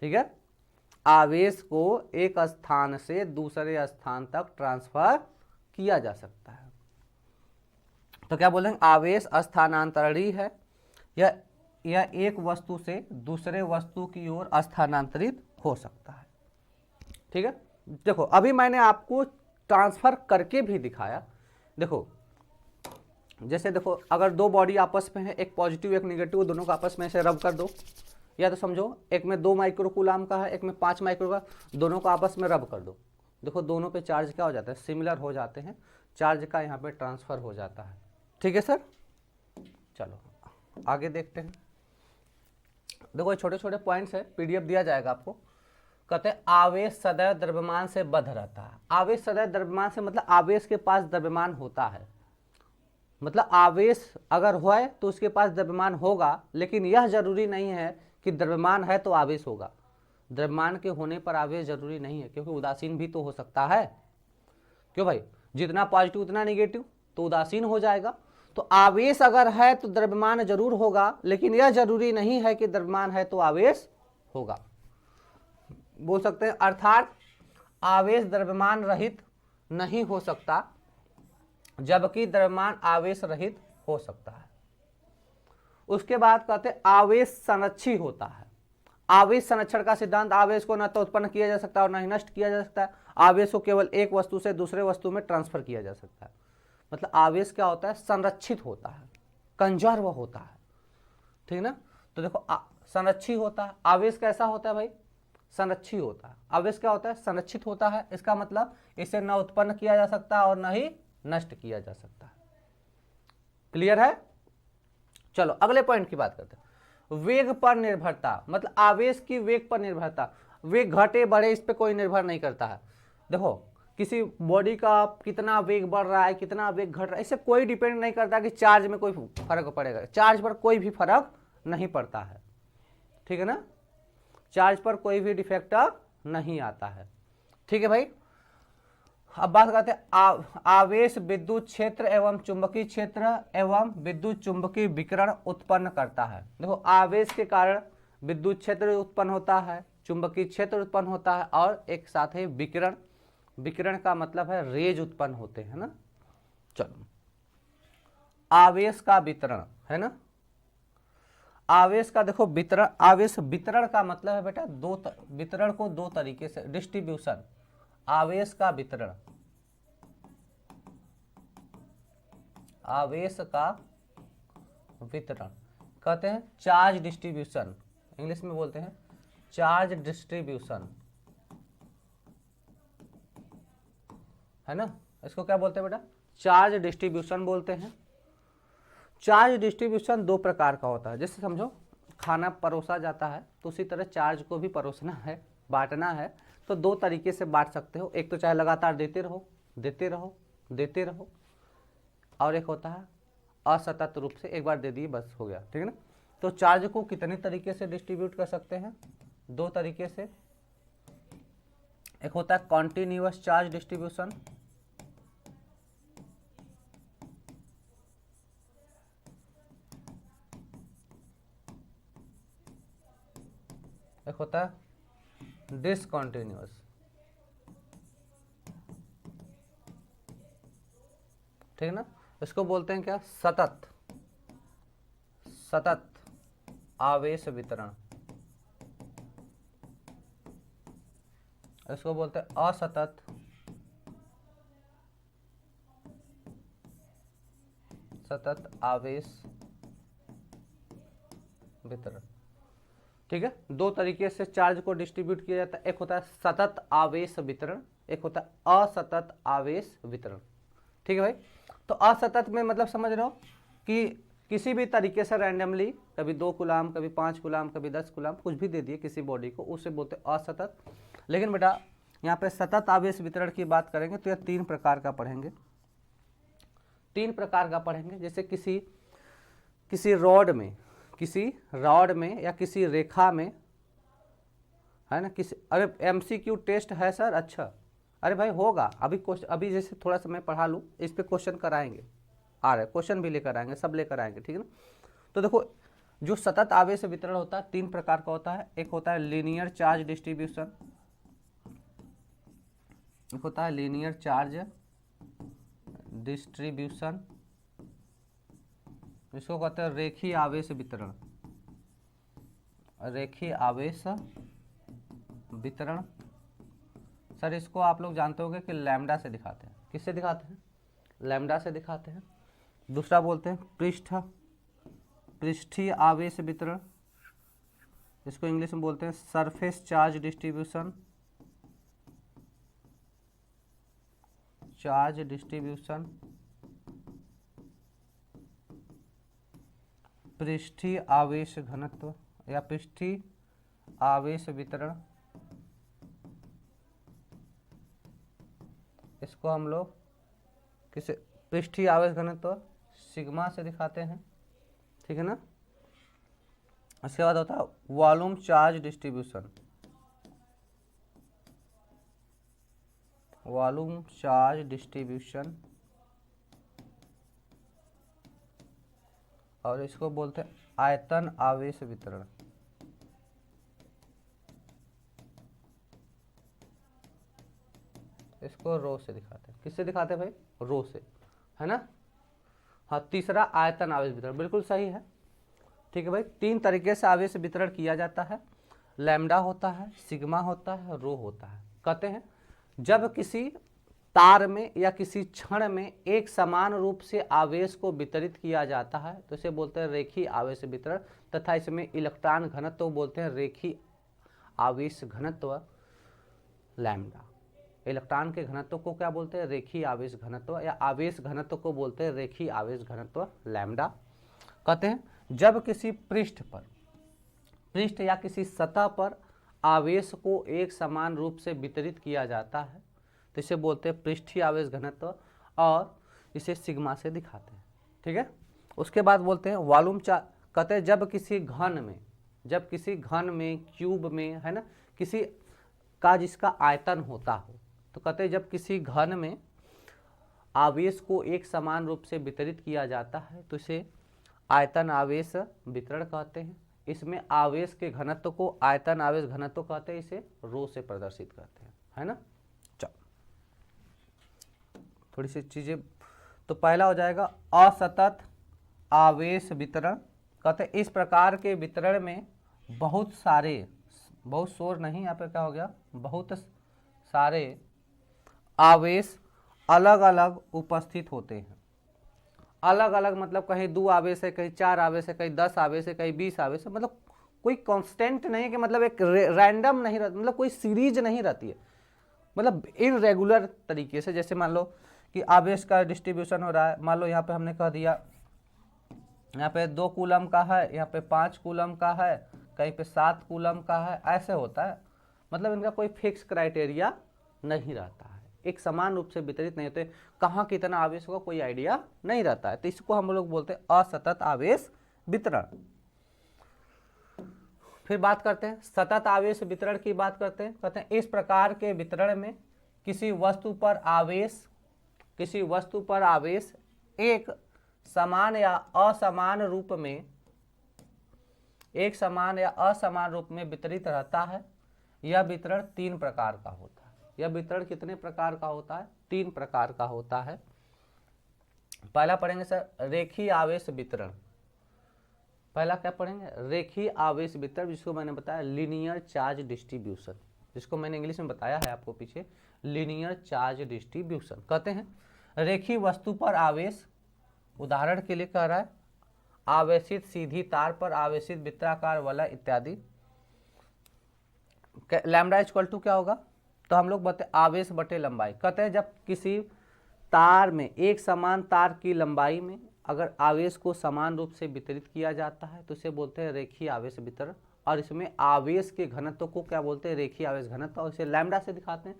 ठीक है, आवेश को एक स्थान से दूसरे स्थान तक ट्रांसफर किया जा सकता है। तो क्या बोलेंगे, आवेश स्थानांतरणीय है, यह एक वस्तु से दूसरे वस्तु की ओर स्थानांतरित हो सकता है। ठीक है, देखो अभी मैंने आपको ट्रांसफर करके भी दिखाया। देखो जैसे देखो अगर दो बॉडी आपस में है, एक पॉजिटिव एक निगेटिव, दोनों को आपस में से रब कर दो, या तो समझो एक में 2 माइक्रोकूलाम का है, एक में 5 माइक्रो का, दोनों को आपस में रब कर दो, देखो दोनों पे चार्ज क्या हो जाता है, सिमिलर हो जाते हैं, चार्ज का यहाँ पे ट्रांसफर हो जाता है। ठीक है सर, चलो आगे देखते हैं। देखो छोटे छोटे पॉइंट्स है, पीडीएफ दिया जाएगा आपको। कहते हैं आवेश सदैव द्रव्यमान से बद्ध रहता है। आवेश सदैव द्रव्यमान से मतलब आवेश के पास द्रव्यमान होता है, मतलब आवेश अगर हुआ है तो उसके पास द्रव्यमान होगा, लेकिन यह जरूरी नहीं है कि द्रव्यमान है तो आवेश होगा। द्रव्यमान के होने पर आवेश जरूरी नहीं है, क्योंकि उदासीन भी तो हो सकता है। क्यों भाई, जितना पॉजिटिव उतना निगेटिव, तो उदासीन हो जाएगा। तो आवेश अगर है तो द्रव्यमान जरूर होगा, लेकिन यह जरूरी नहीं है कि द्रव्यमान है तो आवेश होगा। बोल सकते हैं अर्थात आवेश द्रव्यमान रहित नहीं हो सकता, जबकि द्रव्यमान आवेश रहित हो सकता है। उसके बाद कहते हैं आवेश संरक्षी होता है। आवेश संरक्षण का सिद्धांत, आवेश को न तो उत्पन्न किया जा सकता और न ही नष्ट किया जा सकता है, आवेश को केवल एक वस्तु से दूसरे वस्तु में ट्रांसफर किया जा सकता है। मतलब आवेश क्या होता है, संरक्षित होता है, कंजर्व होता है। ठीक ना, तो देखो संरक्षी होता है, आवेश कैसा होता है भाई, संरक्षी होता है। आवेश क्या होता है, संरक्षित होता है, इसका मतलब इसे न उत्पन्न किया जा सकता और न ही नष्ट किया जा सकता है। क्लियर है, चलो अगले पॉइंट की बात करते हैं। वेग पर निर्भरता, मतलब आवेश की वेग पर निर्भरता, वेग घटे बढ़े इस पे कोई निर्भर नहीं करता है। देखो किसी बॉडी का कितना वेग बढ़ रहा है, कितना वेग घट रहा है, इससे कोई डिपेंड नहीं करता कि चार्ज में कोई फर्क पड़ेगा, चार्ज पर कोई भी फर्क नहीं पड़ता है। ठीक है ना, चार्ज पर कोई भी डिफेक्ट नहीं आता है। ठीक है भाई, अब बात करते हैं आवेश विद्युत क्षेत्र एवं चुंबकीय क्षेत्र एवं विद्युत चुंबकीय विकिरण उत्पन्न करता है। देखो आवेश के कारण विद्युत क्षेत्र उत्पन्न होता है, चुंबकीय क्षेत्र उत्पन्न होता है, और एक साथ ही विकिरण, विकिरण का मतलब है रेज उत्पन्न होते हैं ना। चलो आवेश का वितरण है ना, आवेश का देखो वितरण, आवेश वितरण का मतलब है बेटा वितरण को दो तरीके से, डिस्ट्रीब्यूशन, आवेश का वितरण, आवेश का वितरण कहते हैं चार्ज डिस्ट्रीब्यूशन, इंग्लिश में बोलते हैं चार्ज डिस्ट्रीब्यूशन, है ना। इसको क्या बोलते हैं बेटा, चार्ज डिस्ट्रीब्यूशन बोलते हैं। चार्ज डिस्ट्रीब्यूशन दो प्रकार का होता है, जैसे समझो खाना परोसा जाता है तो उसी तरह चार्ज को भी परोसना है, बांटना है, तो दो तरीके से बांट सकते हो। एक तो चाहे लगातार देते रहो देते रहो देते रहो, और एक होता है असतत रूप से एक बार दे दिए बस हो गया। ठीक है ना, तो चार्ज को कितने तरीके से डिस्ट्रीब्यूट कर सकते हैं, दो तरीके से, एक होता है कॉन्टिन्यूअस चार्ज डिस्ट्रीब्यूशन, एक होता है डिसकॉन्टिन्यूअस। ठीक है ना, इसको बोलते हैं क्या, सतत, सतत आवेश वितरण, इसको बोलते हैं असतत सतत आवेश वितरण। ठीक है, दो तरीके से चार्ज को डिस्ट्रीब्यूट किया जाता है, एक होता है सतत आवेश वितरण, एक होता है असतत आवेश वितरण। ठीक है भाई, तो असतत में मतलब समझ रहे हो कि किसी भी तरीके से रैंडमली, कभी 2 कूलाम, कभी 5 कूलाम, कभी 10 कूलाम, कुछ भी दे दिए किसी बॉडी को, उसे बोलते हैं असतत। लेकिन बेटा यहाँ पे सतत आवेश वितरण की बात करेंगे तो यह 3 प्रकार का पढ़ेंगे, 3 प्रकार का पढ़ेंगे। जैसे किसी रॉड में या किसी रेखा में, है ना, किसी, अरे एमसीक्यू टेस्ट है सर, अच्छा, अरे भाई होगा, अभी जैसे थोड़ा सा मैं पढ़ा लूँ, इस पे क्वेश्चन कराएंगे, आ रहे क्वेश्चन भी लेकर आएंगे, सब लेकर आएंगे। ठीक है ना, तो देखो जो सतत आवेश वितरण होता है 3 प्रकार का होता है, एक होता है लीनियर चार्ज डिस्ट्रीब्यूशन, एक होता है लीनियर चार्ज डिस्ट्रीब्यूशन, इसको कहते हैं रेखीय आवेश वितरण, रेखीय आवेश वितरण। सर इसको आप लोग जानते होंगे कि लैम्डा से दिखाते हैं, किससे दिखाते हैं, लैम्डा से दिखाते हैं। दूसरा बोलते हैं पृष्ठीय आवेश वितरण, इसको इंग्लिश में बोलते हैं surface charge distribution, charge distribution. पृष्ठीय आवेश घनत्व या पृष्ठीय आवेश वितरण, इसको हम लोग किसे पृष्ठीय आवेश घनत्व सिग्मा से दिखाते हैं। ठीक है ना, उसके बाद होता है volume charge distribution, volume charge distribution, और इसको बोलते हैं आयतन आवेश वितरण, इसको रो से दिखाते हैं, किससे दिखाते हैं भाई, रो से, है ना। हाँ, तीसरा आयतन आवेश वितरण, बिल्कुल सही है। ठीक है भाई, 3 तरीके से आवेश वितरण किया जाता है, लैम्डा होता है, सिग्मा होता है, रो होता है। कहते हैं जब किसी तार में या किसी क्षण में एक समान रूप से आवेश को वितरित किया जाता है तो इसे बोलते हैं रेखीय आवेश वितरण, तथा इसमें इलेक्ट्रॉन घनत्व बोलते हैं रेखीय आवेश घनत्व लैम्डा। इलेक्ट्रॉन के घनत्व को क्या बोलते हैं, रेखीय आवेश घनत्व, या आवेश घनत्व को बोलते हैं रेखीय आवेश घनत्व लैम्डा। कहते हैं जब किसी पृष्ठ या किसी सतह पर आवेश को एक समान रूप से वितरित किया जाता है तो इसे बोलते हैं पृष्ठीय आवेश घनत्व, और इसे सिग्मा से दिखाते हैं। ठीक है, उसके बाद बोलते हैं वॉल्यूम चार्ज। कहते हैं जब किसी घन में क्यूब में, है ना, किसी का जिसका आयतन होता हो, तो कहते हैं जब किसी घन में आवेश को एक समान रूप से वितरित किया जाता है तो इसे आयतन आवेश वितरण कहते हैं। इसमें आवेश के घनत्व को आयतन आवेश घनत्व कहते हैं, इसे रो से प्रदर्शित करते हैं, है ना। चलो थोड़ी सी चीजें, तो पहला हो जाएगा असतत आवेश वितरण। कहते हैं इस प्रकार के वितरण में बहुत शोर नहीं, यहाँ पे क्या हो गया, बहुत सारे आवेश अलग अलग उपस्थित होते हैं। अलग अलग मतलब कहीं 2 आवेश है, कहीं 4 आवेश है, कहीं 10 आवेश है, कहीं 20 आवेश है, मतलब कोई कांस्टेंट नहीं है कि मतलब एक रैंडम नहीं रहता, मतलब कोई सीरीज नहीं रहती है, मतलब इनरेगुलर तरीके से। जैसे मान लो कि आवेश का डिस्ट्रीब्यूशन हो रहा है, मान लो यहाँ पे हमने कह दिया यहाँ पे 2 कूलम का है, यहाँ पे 5 कूलम का है, कहीं पे 7 कूलम का है, ऐसे होता है। मतलब इनका कोई फिक्स क्राइटेरिया नहीं रहता है, एक समान रूप से वितरित नहीं होते, कहाँ कितना आवेश होगा कोई आइडिया नहीं रहता है, तो इसको हम लोग बोलते हैं असतत आवेश वितरण। फिर बात करते हैं सतत आवेश वितरण की बात करते हैं। कहते हैं इस प्रकार के वितरण में किसी वस्तु पर आवेश एक समान या असमान रूप में वितरित रहता है। यह वितरण 3 प्रकार का होता है। यह वितरण कितने प्रकार का होता है? 3 प्रकार का होता है। पहला पढ़ेंगे सर रेखीय आवेश वितरण। पहला क्या पढ़ेंगे? रेखीय आवेश वितरण, जिसको मैंने बताया लीनियर चार्ज डिस्ट्रीब्यूशन, जिसको मैंने इंग्लिश में बताया है आपको पीछे, लीनियर चार्ज डिस्ट्रीब्यूशन। कहते हैं रेखीय वस्तु पर आवेश, उदाहरण के लिए कह रहा है आवेशित सीधी तार पर आवेशित वृत्ताकार वलय इत्यादि। लैम्डा इक्वल टू क्या होगा? तो हम लोग बताते आवेश बटे लंबाई। कहते हैं जब किसी तार में, एक समान तार की लंबाई में अगर आवेश को समान रूप से वितरित किया जाता है तो इसे बोलते हैं रेखीय आवेश वितरण। और इसमें आवेश के घनत्व को क्या बोलते हैं? रेखीय आवेश घनत्व। और इसे लैम्डा से दिखाते हैं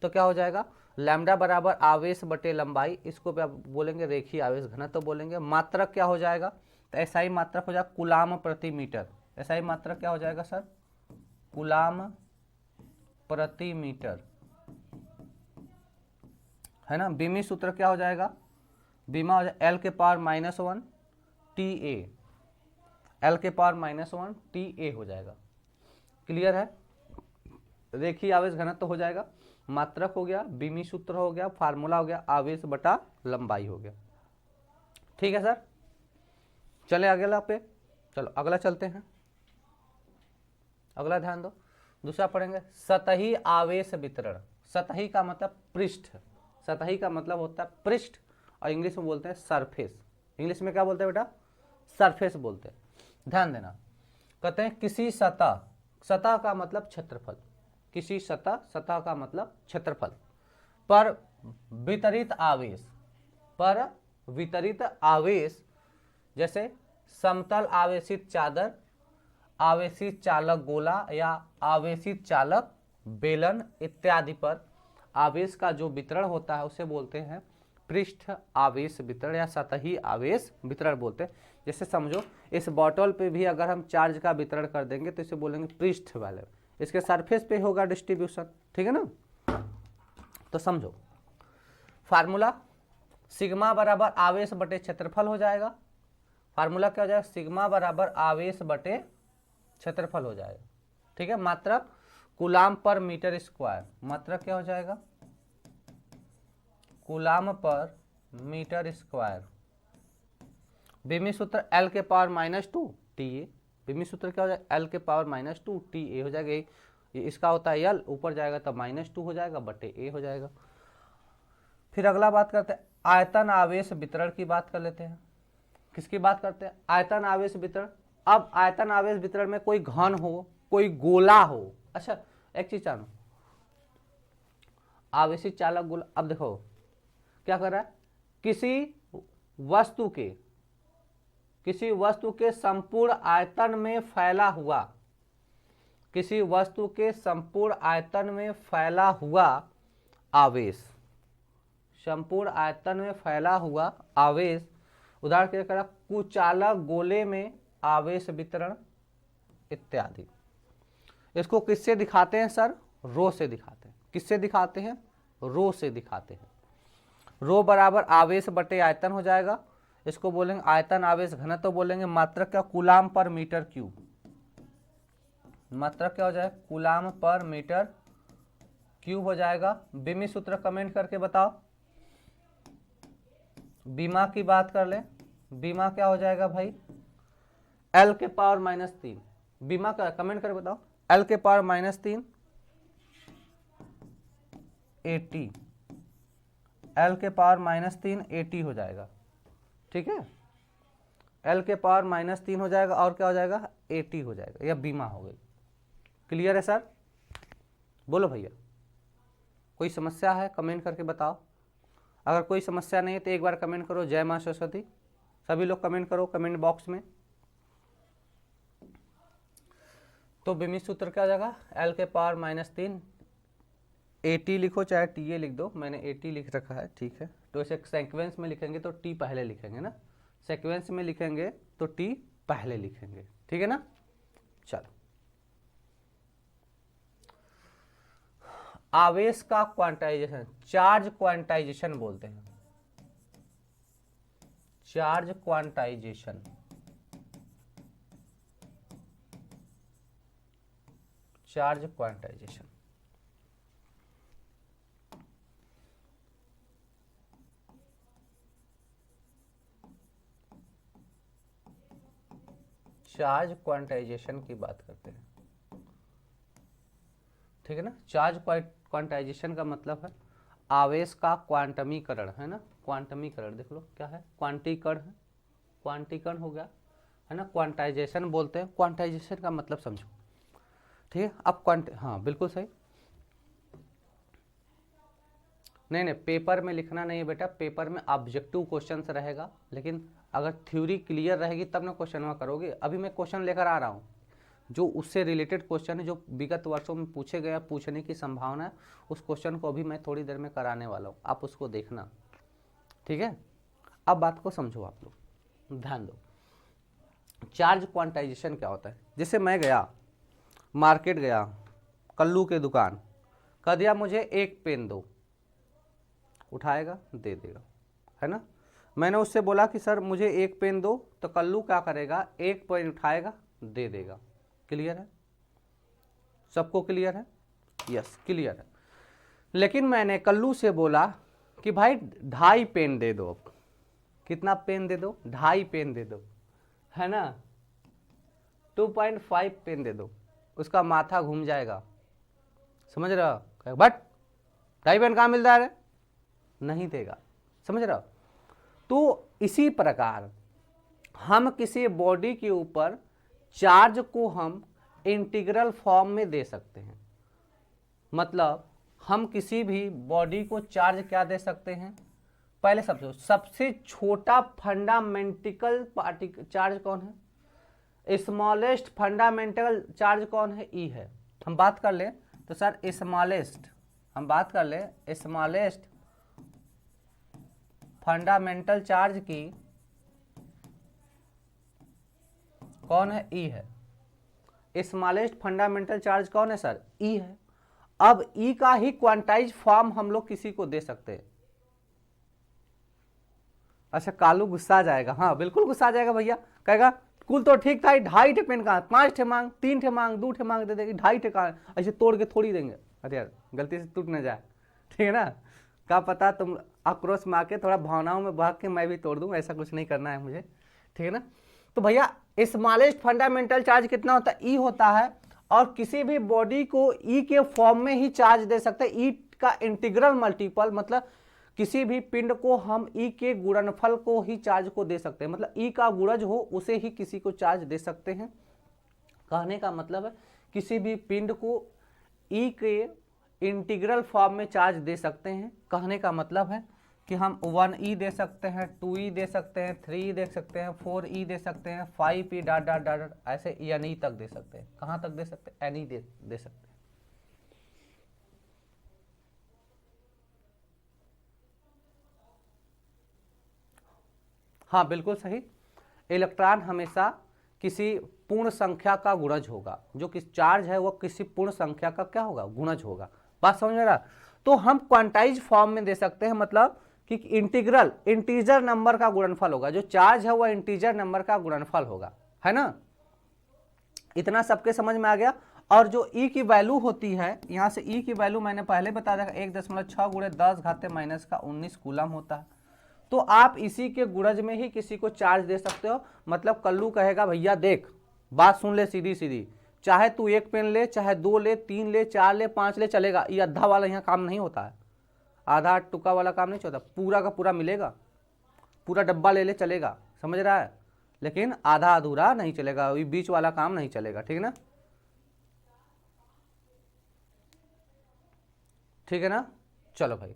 तो क्या हो जाएगा? लैम्डा बराबर आवेश बटे लंबाई, इसको बोलेंगे रेखीय आवेश घनत्व बोलेंगे। मात्रक क्या हो जाएगा? तो SI मात्रक हो जाएगा कूलाम प्रति मीटर। SI मात्रक क्या हो जाएगा सर? कूलाम प्रति मीटर, है ना। बीमी सूत्र क्या हो जाएगा? बीमा हो जाएगा L के पावर -1 TA, L के पावर -1 TA हो जाएगा। क्लियर है? रेखीय आवेश घनत्व हो जाएगा, मात्रक हो गया, बीमी सूत्र हो गया, फार्मूला हो गया, आवेश बटा लंबाई हो गया। ठीक है सर, चले अगला पे। चलो अगला चलते हैं। अगला ध्यान दो, दूसरा पढ़ेंगे सतही आवेश वितरण। सतही का मतलब पृष्ठ, सतही का मतलब होता है पृष्ठ, और इंग्लिश में बोलते हैं सरफेस। इंग्लिश में क्या बोलते हैं बेटा? सरफेस बोलते हैं। ध्यान देना, कहते हैं किसी सतह, सतह का मतलब क्षेत्रफल, किसी सतह, सतह का मतलब क्षेत्रफल पर वितरित आवेश, जैसे समतल आवेशित चादर, आवेशित चालक गोला या आवेशित चालक बेलन इत्यादि पर आवेश का जो वितरण होता है उसे बोलते हैं पृष्ठ आवेश वितरण या सतही आवेश वितरण बोलते हैं। जैसे समझो इस बॉटल पे भी अगर हम चार्ज का वितरण कर देंगे तो इसे बोलेंगे पृष्ठ वाले, इसके सरफेस पे होगा डिस्ट्रीब्यूशन। ठीक है ना? तो समझो फार्मूला सिग्मा बराबर आवेश बटे क्षेत्रफल हो जाएगा। फार्मूला क्या हो जाएगा? सिग्मा बराबर आवेश बटे क्षेत्रफल हो जाएगा। ठीक है। मात्रक कूलाम पर मीटर स्क्वायर, मात्रक क्या हो जाएगा? कूलाम पर मीटर स्क्वायर। बीमी सूत्र L के पावर -2 TA, बीमी सूत्र क्या हो जाएगा? L के पावर -2 TA हो जाएगा। ये इसका होता है L, ऊपर जाएगा तो -2 हो जाएगा बटे A हो जाएगा। फिर अगला बात करते हैं आयतन आवेश वितरण की बात कर लेते हैं। किसकी बात करते हैं? आयतन आवेश वितरण। अब आयतन आवेश वितरण में कोई घन हो, कोई गोला हो। अच्छा एक चीज जानो, आवेशित चालक गोला, अब देखो क्या कर रहा है? किसी वस्तु के संपूर्ण आयतन में फैला हुआ, किसी वस्तु के संपूर्ण आयतन में फैला हुआ आवेश, संपूर्ण आयतन में फैला हुआ आवेश, उदाहरण के लिए करा कुचालक गोले में आवेश वितरण इत्यादि। इसको किससे दिखाते हैं सर? रो से दिखाते हैं। किससे दिखाते हैं? रो से दिखाते हैं। रो बराबर आवेश बटे आयतन हो जाएगा। इसको बोलेंगे आयतन आवेश घनत्व तो बोलेंगे। मात्रक क्या? कूलाम पर मीटर क्यूब। मात्रक क्या हो जाएगा? कूलाम पर मीटर क्यूब हो जाएगा। बीमी सूत्र कमेंट करके बताओ। बीमा की बात कर ले, बीमा क्या हो जाएगा भाई? L के पावर -3। बीमा का कमेंट करके बताओ। L के पावर -3 80, L के पावर -3 80 हो जाएगा। ठीक है, L के पावर -3 हो जाएगा और क्या हो जाएगा? 80 हो जाएगा। यह बीमा हो गई। क्लियर है सर? बोलो भैया, कोई समस्या है कमेंट करके बताओ। अगर कोई समस्या नहीं है तो एक बार कमेंट करो जय मां सरस्वती। सभी लोग कमेंट करो कमेंट बॉक्स में। तो बीमी सूत्र क्या हो जाएगा? L के पावर -3 80 लिखो, चाहे TA लिख दो, मैंने 80 लिख रखा है। ठीक है, तो इसे सीक्वेंस में लिखेंगे तो T पहले लिखेंगे ना, सीक्वेंस में लिखेंगे तो T पहले लिखेंगे। ठीक है ना? चलो आवेश का क्वांटाइजेशन, चार्ज क्वांटाइजेशन बोलते हैं, charge quantization, charge quantization. Charge quantization की बात करते हैं, ठीक है ना। चार्ज क्वांटाइजेशन का मतलब है आवेश का क्वांटमीकरण, है ना। क्वांटमीकरण देख लो क्या है, क्वांटीकरण है, क्वांटीकरण हो गया, है ना। क्वांटाइजेशन बोलते हैं, क्वांटाइजेशन का मतलब समझो, ठीक है। अब हाँ बिल्कुल सही। नहीं पेपर में लिखना नहीं है बेटा, पेपर में ऑब्जेक्टिव क्वेश्चंस रहेगा, लेकिन अगर थ्योरी क्लियर रहेगी तब ना क्वेश्चन करोगे। अभी मैं क्वेश्चन लेकर आ रहा हूँ जो उससे रिलेटेड क्वेश्चन है, जो विगत वर्षों में पूछे गए, पूछने की संभावना है, उस क्वेश्चन को अभी मैं थोड़ी देर में कराने वाला हूँ, आप उसको देखना, ठीक है। अब बात को समझो आप लोग, ध्यान दो। चार्ज क्वांटाइजेशन क्या होता है, जैसे मैं गया मार्केट, गया कल्लू के दुकान, कह दिया मुझे एक पेन दो, उठाएगा दे देगा, है ना। मैंने उससे बोला कि सर मुझे एक पेन दो, तो कल्लू क्या करेगा, एक पेन उठाएगा दे देगा। क्लियर है, सबको क्लियर है, यस क्लियर है। लेकिन मैंने कल्लू से बोला कि भाई 2.5 पेन दे दो, अब कितना पेन दे दो, 2.5 पेन दे दो, है ना, 2.5 पेन दे दो, उसका माथा घूम जाएगा, समझ रहे हो। बट 2.5 पेन कहाँ मिल रहा है, नहीं देगा, समझ रहे हो। तो इसी प्रकार हम किसी बॉडी के ऊपर चार्ज को हम इंटीग्रल फॉर्म में दे सकते हैं। मतलब हम किसी भी बॉडी को चार्ज क्या दे सकते हैं, पहले सबसे छोटा फंडामेंटल पार्टिकल चार्ज कौन है, स्मॉलेस्ट फंडामेंटल चार्ज कौन है, ई है। हम बात कर ले तो सर स्मॉलेस्ट, हम बात कर ले स्मॉलेस्ट फंडामेंटल चार्ज की कौन है, ई है। स्मॉलेस्ट फंडामेंटल चार्ज कौन है सर, ई है। अब ई का ही क्वांटाइज फॉर्म हम लोग किसी को दे सकते हैं। अच्छा कालू गुस्सा आ जाएगा, हाँ बिल्कुल गुस्सा आ जाएगा भैया, कहेगा कुल तो ठीक था, 2.5 ठे पेन कहाँ, 5 ठे मांग, 3 ठे मांग, 2 ठे मांग दे देगी, 2.5 ठे कहाँ, ऐसे तोड़ के थोड़ी देंगे। अरे यार गलती से टूट ना जाए, ठीक है ना, क्या पता तुम आक्रोश में आके थोड़ा भावनाओं में भाग के मैं भी तोड़ दूं, ऐसा कुछ नहीं करना है मुझे, ठीक है ना। तो भैया स्मॉलेस्ट फंडामेंटल चार्ज कितना होता है, ई होता है। और किसी भी बॉडी को ई के फॉर्म में ही चार्ज दे सकते हैं, ई का इंटीग्रल मल्टीपल, मतलब किसी भी पिंड को हम ई के गुणनफल को ही चार्ज को दे सकते हैं, मतलब ई का गुणज हो उसे ही किसी को चार्ज दे सकते हैं। कहने का मतलब है किसी भी पिंड को ई के इंटीग्रल फॉर्म में चार्ज दे सकते हैं। कहने का मतलब है कि हम 1e दे सकते हैं, 2e दे सकते हैं, 3e दे सकते हैं, 4e दे सकते हैं, 5e डॉट डॉट डॉट ऐसे एन तक दे सकते हैं। कहाँ तक दे सकते हैं, एन दे सकते हैं। हाँ बिल्कुल सही, इलेक्ट्रॉन हमेशा किसी पूर्ण संख्या का गुणज होगा, जो कि चार्ज है वो किसी पूर्ण संख्या का क्या होगा, गुणज होगा। बात समझ में आ रहा। तो हम क्वांटाइज फॉर्म में दे सकते हैं, मतलब कि इंटीग्रल इंटीजर नंबर का गुणनफल होगा, जो चार्ज है वह इंटीजर नंबर का गुणनफल होगा, है ना। इतना सबके समझ में आ गया। और जो ई की वैल्यू होती है, यहां से ई की वैल्यू मैंने पहले बता दिया, 1.6 गुणे 10 घाते माइनस का 19 कूलम होता है। तो आप इसी के गुणज में ही किसी को चार्ज दे सकते हो। मतलब कल्लू कहेगा भैया देख, बात सुन ले सीधी सीधी, चाहे तू 1 पेन ले, चाहे 2 ले, 3 ले, 4 ले, 5 ले, चलेगा। ये आधा वाला यहाँ काम नहीं होता है, आधा टुका वाला काम नहीं होता, पूरा का पूरा मिलेगा, पूरा डब्बा ले ले चलेगा, समझ रहा है। लेकिन आधा अधूरा नहीं चलेगा, ये बीच वाला काम नहीं चलेगा, ठीक है ना, ठीक है ना। चलो भाई,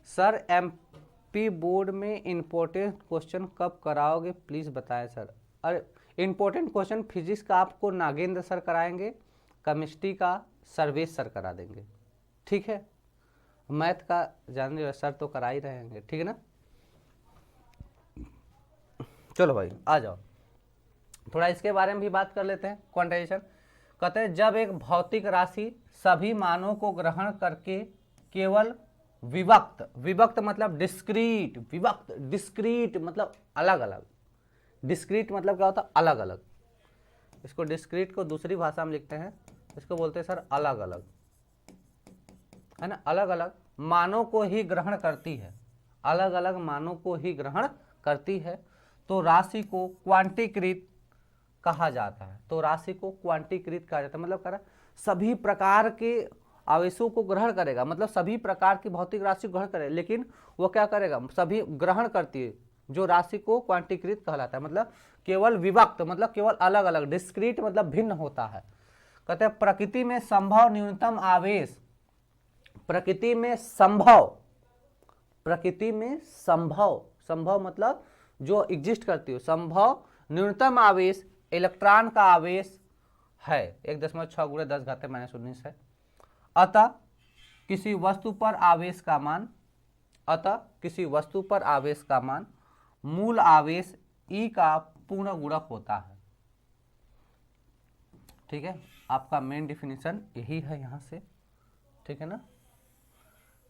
सर एमपी बोर्ड में इंपॉर्टेंट क्वेश्चन कब कराओगे प्लीज़ बताएं सर। अरे इंपॉर्टेंट क्वेश्चन फिजिक्स का आपको नागेंद्र सर कराएंगे, केमिस्ट्री का सर्वेश सर करा देंगे, ठीक है। मैथ का जान रहे सर तो करा ही रहेंगे, ठीक है ना। चलो भाई आ जाओ, थोड़ा इसके बारे में भी बात कर लेते हैं, क्वांटाइजेशन। कहते हैं जब एक भौतिक राशि सभी मानों को ग्रहण करके केवल विभक्त, विभक्त मतलब डिस्क्रीट, विभक्त डिस्क्रीट मतलब अलग अलग, डिस्क्रीट मतलब क्या होता है अलग अलग, इसको डिस्क्रीट को दूसरी भाषा में लिखते हैं, इसको बोलते हैं सर अलग अलग, है ना, अलग अलग मानों को ही ग्रहण करती है, अलग अलग मानों को ही ग्रहण करती है, तो राशि को क्वांटीकृत कहा जाता है, तो राशि को क्वांटीकृत कहा जाता है, मतलब कह सभी प्रकार के आवेशों को ग्रहण करेगा, मतलब सभी प्रकार की भौतिक राशि को ग्रहण करेगा, लेकिन वो क्या करेगा, सभी ग्रहण करती है, जो राशि को क्वांटीकृत कहलाता है, मतलब केवल विभक्त मतलब केवल अलग अलग, डिस्क्रीट मतलब भिन्न होता है। कहते हैं प्रकृति में संभव न्यूनतम आवेश, प्रकृति में संभव, प्रकृति में संभव, संभव मतलब जो एग्जिस्ट करती हो, संभव न्यूनतम आवेश इलेक्ट्रॉन का आवेश है 1.6 × 10⁻⁻19 है। अतः किसी वस्तु पर आवेश का मान, अतः किसी वस्तु पर आवेश का मान मूल आवेश E का पूर्ण गुणक होता है। ठीक है, आपका मेन डिफिनीशन यही है यहाँ से, ठीक है ना।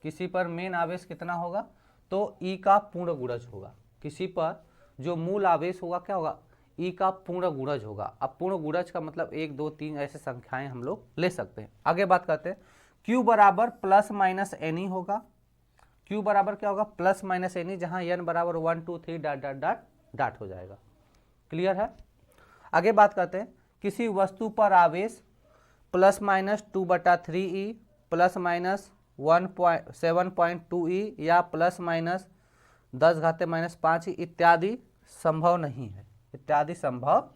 किसी पर मेन आवेश कितना होगा, तो E का पूर्ण गुणज होगा, किसी पर जो मूल आवेश होगा क्या होगा, E का पूर्ण गुणज होगा। अब पूर्ण गुणज का मतलब 1 2 3 ऐसे संख्याएं हम लोग ले सकते हैं। आगे बात करते हैं, Q बराबर प्लस माइनस NE होगा, Q बराबर क्या होगा प्लस माइनस NE, जहां N बराबर 1 2 3 डॉट डॉट डॉट डॉट हो जाएगा। क्लियर है। आगे बात करते हैं, किसी वस्तु पर आवेश plus minus 2/3E plus minus 7.2E या प्लस माइनस 10⁻⁻5E इत्यादि संभव नहीं है, इत्यादि संभव,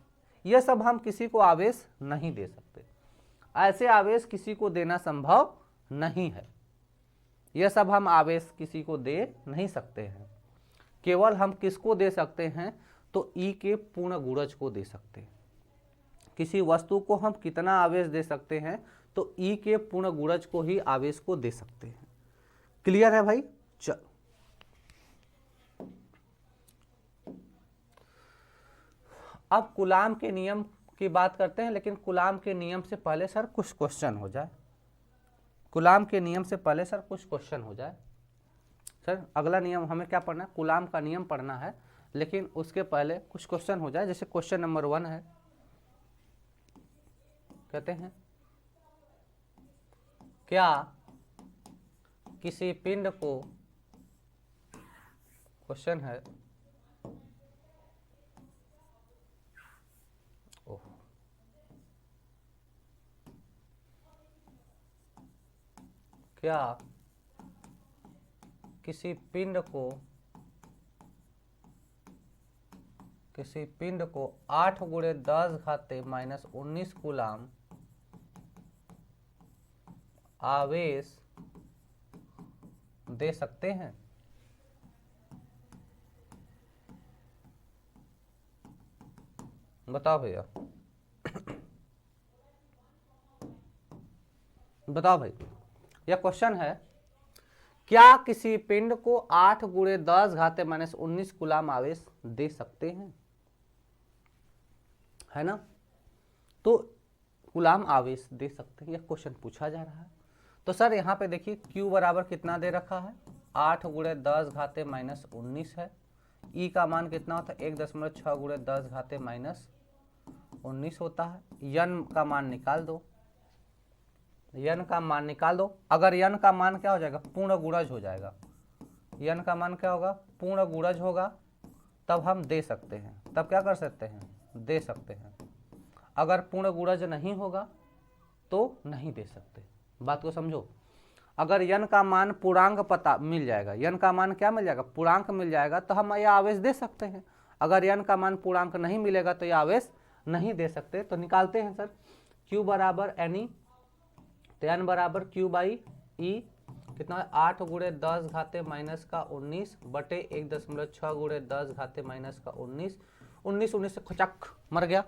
यह सब हम किसी को आवेश नहीं दे सकते, ऐसे आवेश किसी को देना संभव नहीं है, यह सब हम आवेश किसी को दे नहीं सकते हैं। केवल हम किसको दे सकते हैं, तो E के पूर्ण गुणज को दे सकते हैं। किसी वस्तु को हम कितना आवेश दे सकते हैं, तो E के पूर्ण गुणज को ही आवेश को दे सकते हैं। क्लियर है भाई। चल अब कूलाम के नियम की बात करते हैं, लेकिन कूलाम के नियम से पहले सर कुछ क्वेश्चन हो जाए, कूलाम के नियम से पहले सर कुछ क्वेश्चन हो जाए। सर अगला नियम हमें क्या पढ़ना है, कूलाम का नियम पढ़ना है, लेकिन उसके पहले कुछ क्वेश्चन हो जाए। जैसे क्वेश्चन नंबर 1 है, कहते हैं क्या किसी पिंड को, क्वेश्चन है, क्या किसी पिंड को 8 × 10⁻⁻19 कूलाम आवेश दे सकते हैं। बताओ भैया, बताओ भाई, यह क्वेश्चन है, क्या किसी पिंड को 8 × 10⁻⁻19 कूलाम आवेश दे सकते हैं, है ना। तो कूलाम आवेश दे सकते हैं, यह क्वेश्चन पूछा जा रहा है। तो सर यहाँ पे देखिए Q बराबर कितना दे रखा है, 8 × 10⁻⁻19 है। E का मान कितना होता है, 1.6 × 10⁻⁻19 होता है। N का मान निकाल दो, N का मान निकाल दो। अगर N का मान क्या हो जाएगा, पूर्ण गुणज हो जाएगा, N का मान क्या होगा, पूर्ण गुणज होगा, तब हम दे सकते हैं, तब क्या कर सकते हैं, दे सकते हैं। अगर पूर्ण गुणज नहीं होगा तो नहीं दे सकते, बात को समझो। अगर N का मान पूर्णांक पता मिल जाएगा, N का मान क्या मिल जाएगा, पूर्णांक मिल जाएगा, तो हम यह आवेश दे सकते हैं। अगर N का मान पूर्णांक नहीं मिलेगा तो यह आवेश नहीं दे सकते। तो निकालते हैं सर, Q बराबर NE, तो N बराबर Q/E कितना, 8 × 10⁻⁻19 बटे 1.6 × 10⁻⁻19, 19 से खचक मर गया,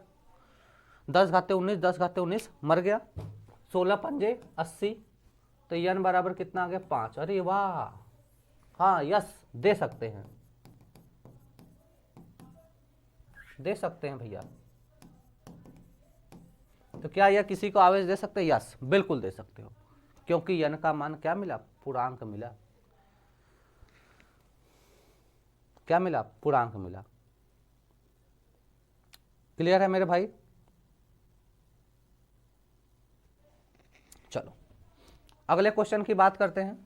10⁻19 10⁻19 मर गया, 16 पंजे 80, तो N बराबर कितना आ गया, 5। अरे वाह, हाँ यस, दे सकते हैं, दे सकते हैं भैया। तो क्या यह किसी को आवेश दे सकते हैं? यस, बिल्कुल दे सकते हो, क्योंकि यन का मान क्या मिला? पूर्णांक मिला। क्या मिला? पूर्णांक मिला। क्लियर है मेरे भाई? चलो अगले क्वेश्चन की बात करते हैं।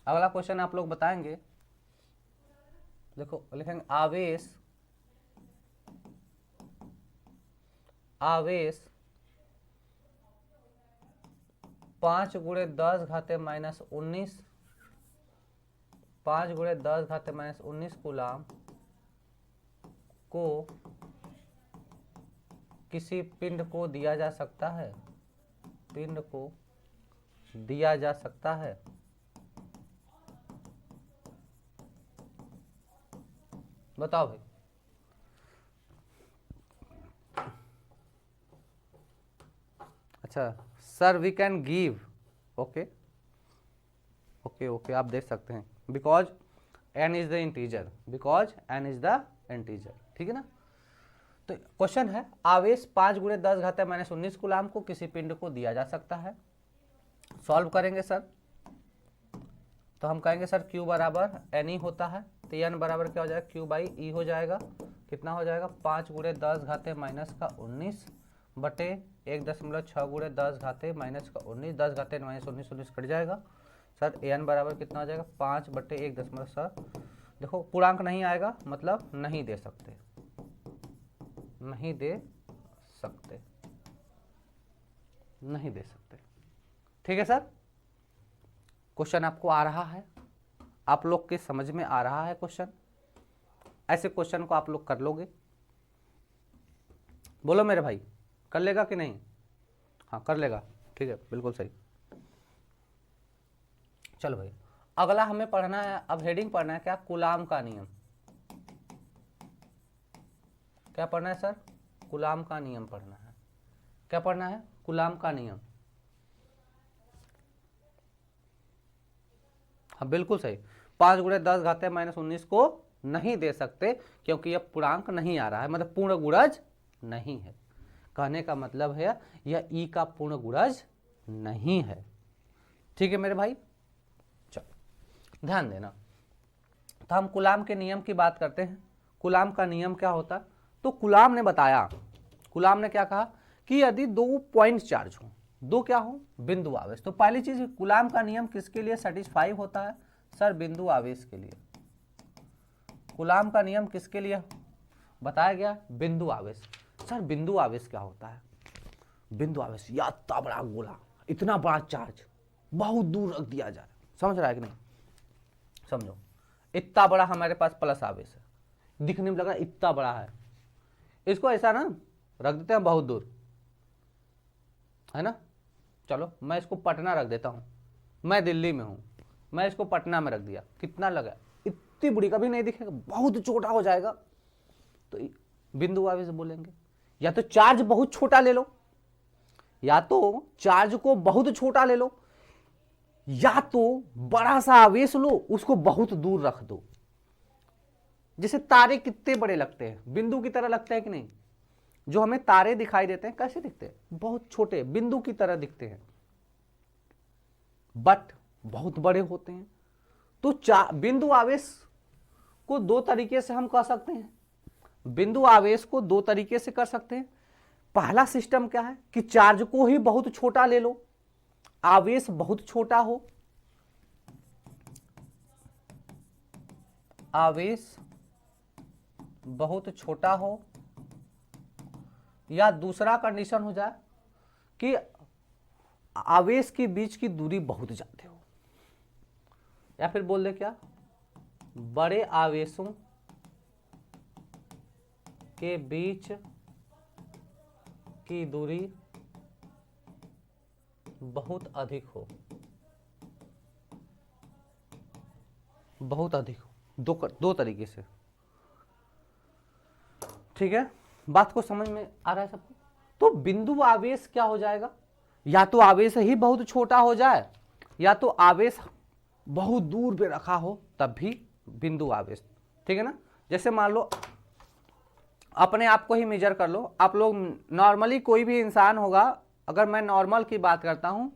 अगला क्वेश्चन आप लोग बताएंगे, देखो लिखेंगे आवेश 5 गुणे 10 घाते माइनस 19 5 गुणे 10 घाते माइनस 19 कूलाम को किसी पिंड को दिया जा सकता है। पिंड को दिया जा सकता है। बताओ भाई। अच्छा sir we can give, okay okay okay, आप देख सकते हैं because n is the integer, because n is the integer, ठीक है ना। तो क्वेश्चन है आवेश 5 गुणे 10 घाते माइनस 19 कूलाम को किसी पिंड को दिया जा सकता है। सॉल्व करेंगे सर, तो हम कहेंगे सर Q बराबर NE होता है, तो N बराबर क्या हो जाएगा? Q बाई E हो जाएगा। कितना हो जाएगा? 5 गुणे 10 घाते माइनस का 19 बटे 1.6 गुणे 10 घाते माइनस का 19, 10 घाते माइनस 19, 19 कट जाएगा सर। N बराबर कितना हो जाएगा? 5 बटे 1.7। देखो पूर्णांक नहीं आएगा, मतलब नहीं दे सकते, नहीं दे सकते, नहीं दे सकते, ठीक है सर। क्वेश्चन आपको आ रहा है, आप लोग के समझ में आ रहा है क्वेश्चन? ऐसे क्वेश्चन को आप लोग कर लोगे? बोलो मेरे भाई, कर लेगा कि नहीं? हाँ कर लेगा, ठीक है, बिल्कुल सही। चलो भाई अगला हमें पढ़ना है, अब हेडिंग पढ़ना है क्या? कूलाम का नियम। क्या पढ़ना है सर? कूलाम का नियम पढ़ना है। क्या पढ़ना है? कूलाम का नियम। हाँ बिल्कुल सही। 5 गुणे 10 घाते माइनस 19 को नहीं दे सकते क्योंकि यह पूर्णांक नहीं आ रहा है, मतलब पूर्ण गुणज नहीं है। कहने का मतलब है यह ई का पूर्ण गुणज नहीं है, ठीक है मेरे भाई। चलो ध्यान देना, तो हम कूलाम के नियम की बात करते हैं। कूलाम का नियम क्या होता? तो कूलाम ने बताया, कूलाम ने क्या कहा कि यदि 2 पॉइंट चार्ज हो, 2 क्या हो? बिंदु आवेश। तो पहली चीज कूलाम का नियम किसके लिए सेटिस्फाई होता है? सर बिंदु आवेश के लिए। कूलाम का नियम किसके लिए बताया गया? बिंदु आवेश। सर बिंदु आवेश क्या होता है? बिंदु आवेश या इतना बड़ा गोला, इतना बड़ा चार्ज बहुत दूर रख दिया जाए, समझ रहा है कि नहीं? समझो इतना बड़ा हमारे पास प्लस आवेश है, दिखने में लग रहा है इतना बड़ा है, इसको ऐसा ना रख देते हैं बहुत दूर, है ना। चलो मैं इसको पटना रख देता हूँ, मैं दिल्ली में हूँ, मैं इसको पटना में रख दिया, कितना लगा? इतनी बड़ी, कभी नहीं दिखेगा, बहुत छोटा हो जाएगा, तो बिंदु आवेश बोलेंगे। या तो चार्ज बहुत छोटा ले लो, या तो चार्ज को बहुत छोटा ले लो, या तो बड़ा सा आवेश लो उसको बहुत दूर रख दो। जैसे तारे कितने बड़े लगते हैं, बिंदु की तरह लगते हैं कि नहीं? जो हमें तारे दिखाई देते हैं कैसे दिखते हैं? बहुत छोटे, बिंदु की तरह दिखते हैं, बट बहुत बड़े होते हैं। तो बिंदु आवेश को 2 तरीके से हम कह सकते हैं, बिंदु आवेश को 2 तरीके से कर सकते हैं। पहला सिस्टम क्या है कि चार्ज को ही बहुत छोटा ले लो, आवेश बहुत छोटा हो, आवेश बहुत छोटा हो, या दूसरा कंडीशन हो जाए कि आवेश के बीच की दूरी बहुत ज्यादा हो, या फिर बोल दे क्या, बड़े आवेशों के बीच की दूरी बहुत अधिक हो, बहुत अधिक हो। 2 तरीके से, ठीक है, बात को समझ में आ रहा है सबको? तो बिंदु आवेश क्या हो जाएगा? या तो आवेश ही बहुत छोटा हो जाए, या तो आवेश बहुत दूर पे रखा हो, तब भी बिंदु आवेश, ठीक है ना। जैसे मान लो अपने आप को ही मेजर कर लो। आप लोग नॉर्मली कोई भी इंसान होगा, अगर मैं नॉर्मल की बात करता हूँ,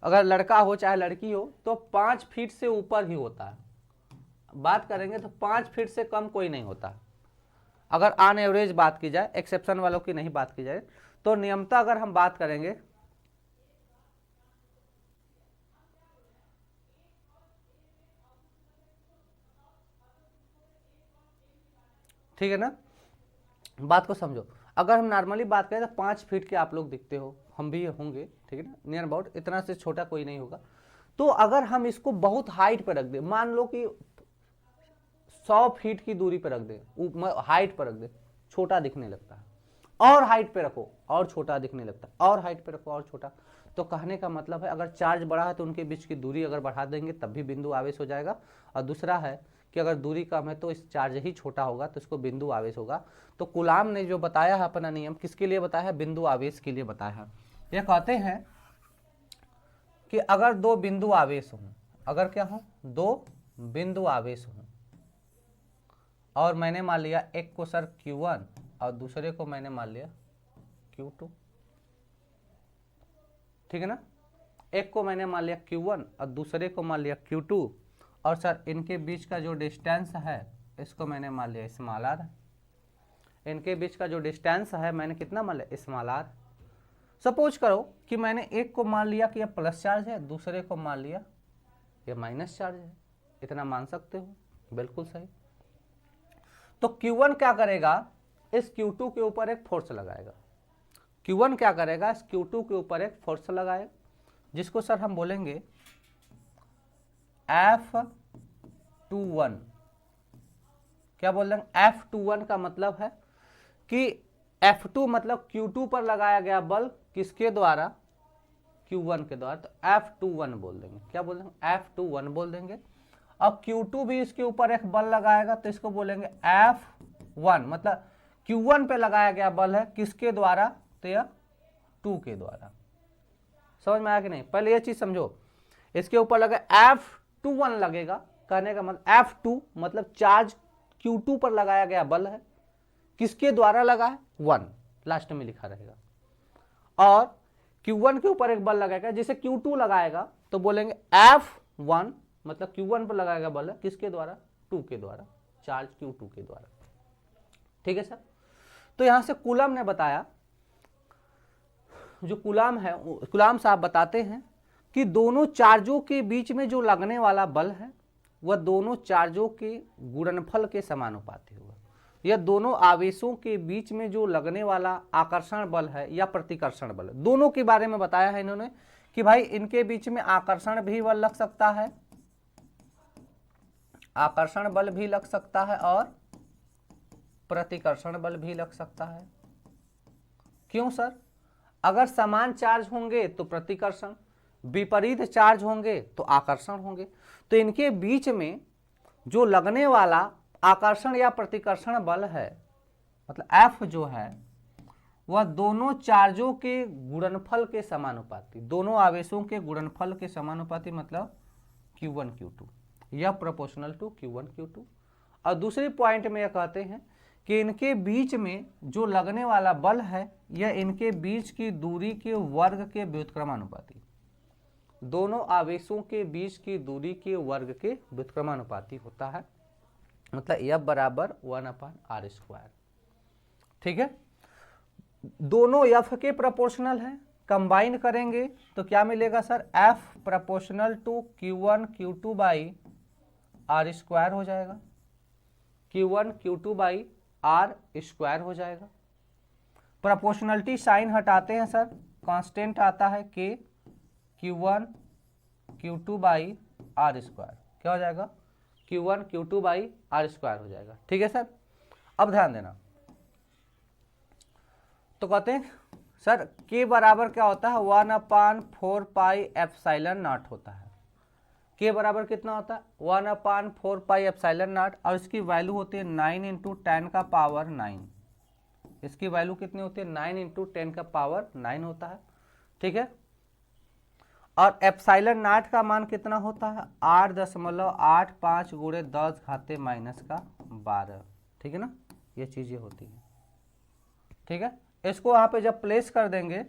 अगर लड़का हो चाहे लड़की हो तो 5 फीट से ऊपर ही होता है। बात करेंगे तो 5 फीट से कम कोई नहीं होता। अगर ऑन एवरेज बात की जाए, एक्सेप्शन वालों की नहीं बात की जाए, तो नियमतः अगर हम बात करेंगे ठीक है ना, बात को समझो। अगर हम नॉर्मली बात करें तो 5 फीट के आप लोग दिखते हो, हम भी होंगे, ठीक है ना, नियर अबाउट, इतना से छोटा कोई नहीं होगा। तो अगर हम इसको बहुत हाइट पर रख दें, मान लो कि 100 फीट की दूरी पर रख दें, हाइट पर रख दें, छोटा दिखने लगता है। और हाइट पे रखो और छोटा दिखने लगता है, और हाइट पे रखो और छोटा। तो कहने का मतलब है अगर चार्ज बड़ा है तो उनके बीच की दूरी अगर बढ़ा देंगे तब भी बिंदु आवेश हो जाएगा। और दूसरा है कि अगर दूरी कम है तो इस चार्ज ही छोटा होगा तो इसको बिंदु आवेश होगा। तो कूलाम ने जो बताया है अपना नियम, किसके लिए बताया है? बिंदु आवेश के लिए बताया है। यह कहते हैं कि अगर दो बिंदु आवेश हों, अगर क्या हो, दो बिंदु आवेश हों, और मैंने मान लिया एक को सर Q1 और दूसरे को मैंने मान लिया Q2, ठीक है ना, एक को मैंने मान लिया Q1 और दूसरे को मान लिया Q2, और सर इनके बीच का जो डिस्टेंस है इसको मैंने मान लिया स्मॉल r। इनके बीच का जो डिस्टेंस है मैंने कितना मान लिया? Small r। सपोज करो कि मैंने एक को मान लिया कि यह प्लस चार्ज है, दूसरे को मान लिया यह माइनस चार्ज है। इतना मान सकते हो, बिल्कुल सही। तो Q1 क्या करेगा? इस Q2 के ऊपर एक फोर्स लगाएगा। Q1 क्या करेगा? इस Q2 के ऊपर एक फोर्स लगाएगा, जिसको सर हम बोलेंगे F21। क्या बोल रहे हैं? F21 का मतलब है कि F2 मतलब Q2 पर लगाया गया बल किसके द्वारा? Q1 के द्वारा। तो F21 बोल देंगे। क्या बोल देंगे? F21 बोल देंगे। अब Q2 भी इसके ऊपर एक बल लगाएगा तो इसको बोलेंगे F1, मतलब Q1 पे लगाया गया बल है किसके द्वारा? तो यह 2 के द्वारा। समझ में आया कि नहीं? पहले यह चीज समझो, इसके ऊपर लगे F21 लगेगा, कहने का मतलब F2 मतलब चार्ज Q2 पर लगाया गया बल है, किसके द्वारा लगा है? 1, लास्ट में लिखा रहेगा। और Q1 के ऊपर एक बल लगाएगा, जिसे Q2 लगाएगा तो बोलेंगे F1 मतलब Q1 पर लगाएगा बल है किसके द्वारा? 2 के द्वारा, चार्ज Q2 के द्वारा। ठीक है सर। तो यहां से कूलम ने बताया, जो कूलम है, कूलम साहब बताते हैं कि दोनों चार्जों के बीच में जो लगने वाला बल है वह दोनों चार्जों के गुणनफल के समानुपाती होगा। यह दोनों आवेशों के बीच में जो लगने वाला आकर्षण बल है या प्रतिकर्षण बल, दोनों के बारे में बताया है इन्होंने कि भाई इनके बीच में आकर्षण भी बल लग सकता है, आकर्षण बल भी लग सकता है और प्रतिकर्षण बल भी लग सकता है। क्यों सर? अगर समान चार्ज होंगे तो प्रतिकर्षण, विपरीत चार्ज होंगे तो आकर्षण होंगे। तो इनके बीच में जो लगने वाला आकर्षण या प्रतिकर्षण बल है, मतलब F जो है, वह दोनों चार्जों के गुणनफल के समानुपाती, दोनों आवेशों के गुणनफल के समानुपाती, मतलब Q1 Q2, यह प्रोपोर्शनल टू Q1 Q2। और दूसरी पॉइंट में यह कहते हैं कि इनके बीच में जो लगने वाला बल है यह इनके बीच की दूरी के वर्ग के व्युत्क्रमानुपाती, दोनों आवेशों के बीच की दूरी के वर्ग के व्युत्क्रमानुपाती होता है, मतलब F बराबर 1/r²। ठीक है, दोनों F के प्रोपोर्शनल है, कंबाइन करेंगे तो क्या मिलेगा sir? F proportional to Q1 Q2 by r² हो जाएगा, Q1 Q2 बाई r² हो जाएगा। प्रोपोर्शनलिटी साइन हटाते हैं सर, कांस्टेंट आता है K, Q1 Q2 by r², क्या हो जाएगा? Q1 Q2 बाई r² हो जाएगा। ठीक है सर। अब ध्यान देना, तो कहते हैं सर K बराबर क्या होता है? 1/4πε0 होता है। K बराबर कितना होता है? 1/4πε0, और इसकी वैल्यू होती है 9 × 10⁻⁹। इसकी वैल्यू कितनी होती है? 9 × 10⁻⁹ होता है। ठीक है, और ε0 का मान कितना होता है? 8.85 × 10⁻⁻12। ठीक है ना, ये चीजें होती हैं। ठीक है। इसको वहाँ पे जब प्लेस कर देंगे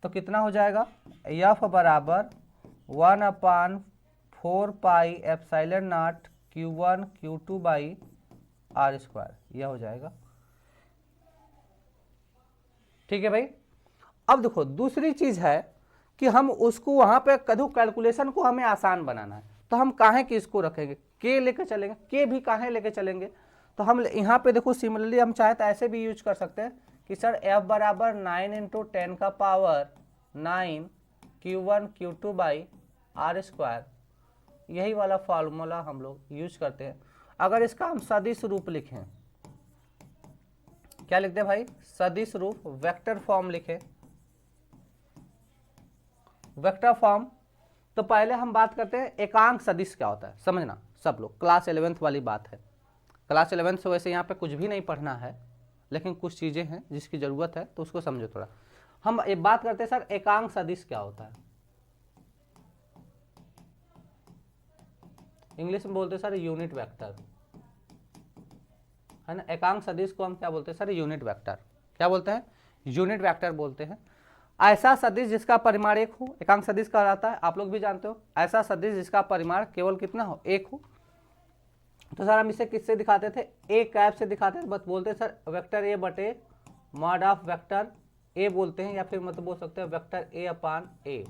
तो कितना हो जाएगा, एफ बराबर 1/4 pi epsilon naught Q1 Q2 by R square, यह हो जाएगा। ठीक है भाई। अब देखो दूसरी चीज है कि हम उसको वहां पे कदू कैलकुलेशन को हमें आसान बनाना है, तो हम काहे की इसको रखेंगे, के लेके चलेंगे, के भी काहे लेके चलेंगे, तो हम यहाँ पे देखो सिमिलरली हम चाहे तो ऐसे भी यूज कर सकते हैं कि सर एफ बराबर 9 × 10 का power 9 Q1 Q2 by R square, यही वाला फॉर्मूला हम लोग यूज करते हैं। अगर इसका हम सदिश रूप लिखें, क्या लिखते हैं भाई, सदिश रूप, वेक्टर फॉर्म लिखें, वेक्टर फॉर्म। तो पहले हम बात करते हैं एकांक सदिश क्या होता है, समझना सब लोग, क्लास 11th वाली बात है। क्लास 11th से वैसे यहाँ पे कुछ भी नहीं पढ़ना है, लेकिन कुछ चीज़ें हैं जिसकी ज़रूरत है तो उसको समझो थोड़ा। हम एक बात करते हैं सर एकांक सदिश क्या होता है, इंग्लिश में बोलते हैं सर यूनिट वेक्टर, है ना। एकांक सदिश को हम क्या बोलते हैं सर, यूनिट वेक्टर। क्या बोलते हैं, यूनिट वेक्टर बोलते हैं। ऐसा सदिश जिसका परिमाण एक हो, एकांक सदिश कहलाता है, आप लोग भी जानते हो। ऐसा सदिश जिसका परिमाण केवल कितना हो, एक हो। तो सर हम इसे किससे दिखाते थे, ए कैप से दिखाते थे, बस बोलते हैं सर वेक्टर ए बटे मॉड ऑफ वेक्टर ए बोलते हैं, या फिर मतलब बोल सकते हैं वेक्टर ए अपान ए,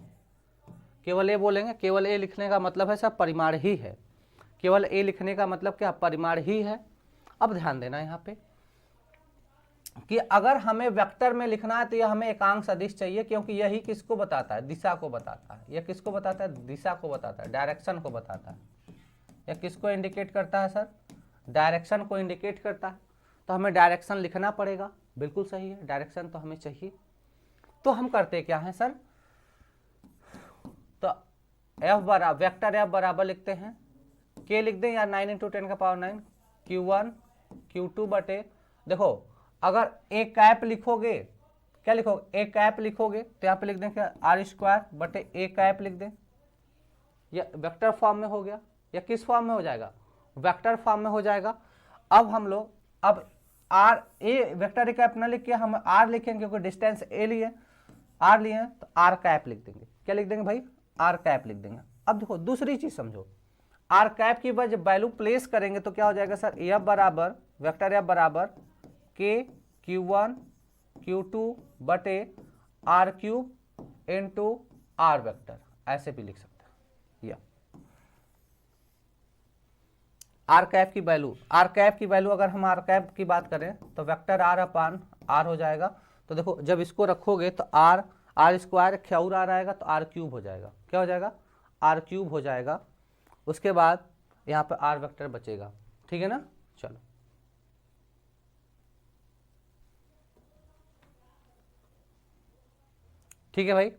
केवल ए बोलेंगे। केवल ए लिखने का मतलब है सर परिमाण ही है, केवल ए लिखने का मतलब क्या, परिमाण ही है। अब ध्यान देना यहाँ पे कि अगर हमें वेक्टर में लिखना है तो यह हमें एकांक सदिश चाहिए, क्योंकि यही किसको बताता है, दिशा को बताता है। यह किसको बताता है, दिशा को बताता है, डायरेक्शन को बताता है। यह किसको इंडिकेट करता है सर, डायरेक्शन को इंडिकेट करता है। तो हमें डायरेक्शन लिखना पड़ेगा, बिल्कुल सही है, डायरेक्शन तो हमें चाहिए। तो हम करते क्या है सर, तो एफ बराबर, वेक्टर एफ बराबर लिखते हैं, के लिख दें या 9 × 10 का पावर 9 Q1 Q2 बटे, देखो अगर ए कैप लिखोगे, क्या लिखोगे, ए कैप लिखोगे तो यहाँ पे लिख दें क्या, आर स्क्वायर बटे ए कैप लिख दें। यह वेक्टर फॉर्म में हो गया, या किस फॉर्म में हो जाएगा, वेक्टर फॉर्म में हो जाएगा। अब हम लोग अब R A vector A cap न लिख के हम आर लिखेंगे, क्योंकि डिस्टेंस ए लिए, आर लिए हैं तो आर कैप लिख देंगे। क्या लिख देंगे भाई, आर कैप लिख देंगे। अब देखो दूसरी चीज समझो, आर कैप की वजह वैल्यू प्लेस करेंगे तो क्या हो जाएगा सर, एफ बराबर, वेक्टर एफ बराबर के Q1 Q2 बटे R cube into R vector, ऐसे भी लिख सकते हैं। या आर कैप की वैल्यू, आर कैप की वैल्यू अगर हम आर कैप की बात करें तो वेक्टर आर अपान आर हो जाएगा। तो देखो जब इसको रखोगे तो आर, आर स्क्वायर ख्याउर आर आएगा तो आर क्यूब हो जाएगा। क्या हो जाएगा, आर क्यूब हो जाएगा। उसके बाद यहाँ पे आर वेक्टर बचेगा, ठीक है ना। चलो ठीक है भाई,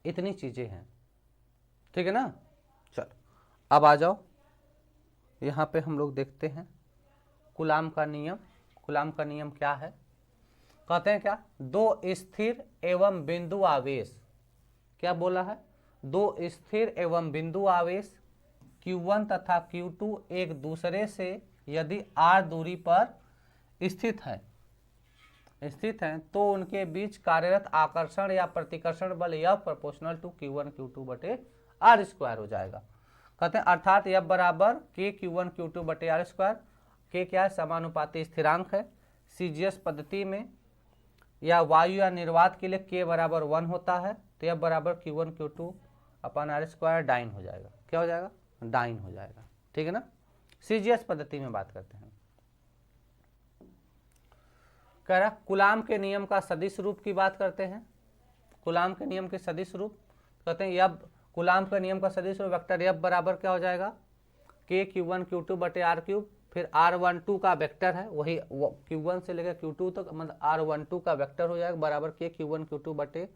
इतनी चीजें हैं, ठीक है ना। चलो अब आ जाओ, यहाँ पे हम लोग देखते हैं कूलाम का नियम। कूलाम का नियम क्या है, कहते हैं क्या, दो स्थिर एवं बिंदु आवेश, क्या बोला है, दो स्थिर एवं बिंदु आवेश Q1 तथा Q2 एक दूसरे से यदि r दूरी पर स्थित हैं तो उनके बीच कार्यरत आकर्षण या प्रतिकर्षण बल F proportional to Q1 Q2 बटे आर स्क्वायर हो जाएगा। कहते हैं अर्थात F बराबर के Q1 Q2 बटे आर स्क्वायर, के क्या है, समानुपाती स्थिरांक है। सीजीएस पद्धति में या वायु या निर्वात के लिए के बराबर 1 होता है, तो F बराबर Q1 Q2 upon are square dine हो जाएगा। क्या हो जाएगा, डाइन हो जाएगा, ठीक है ना। सीजीएस पद्धति में बात करते हैं। कह रहा कूलाम के नियम का सदिश रूप की बात करते हैं। कूलाम के नियम के सदिश रूप कहते हैं, यह कूलाम के नियम का सदिश रूप वेक्टर एफ बराबर क्या हो जाएगा, के Q1 Q2 बटे आर क्यूब, फिर R12 का वेक्टर है, वही Q1 से लेकर Q2 तक, मतलब R12 का वेक्टर हो जाएगा बराबर के Q1 Q2 बटे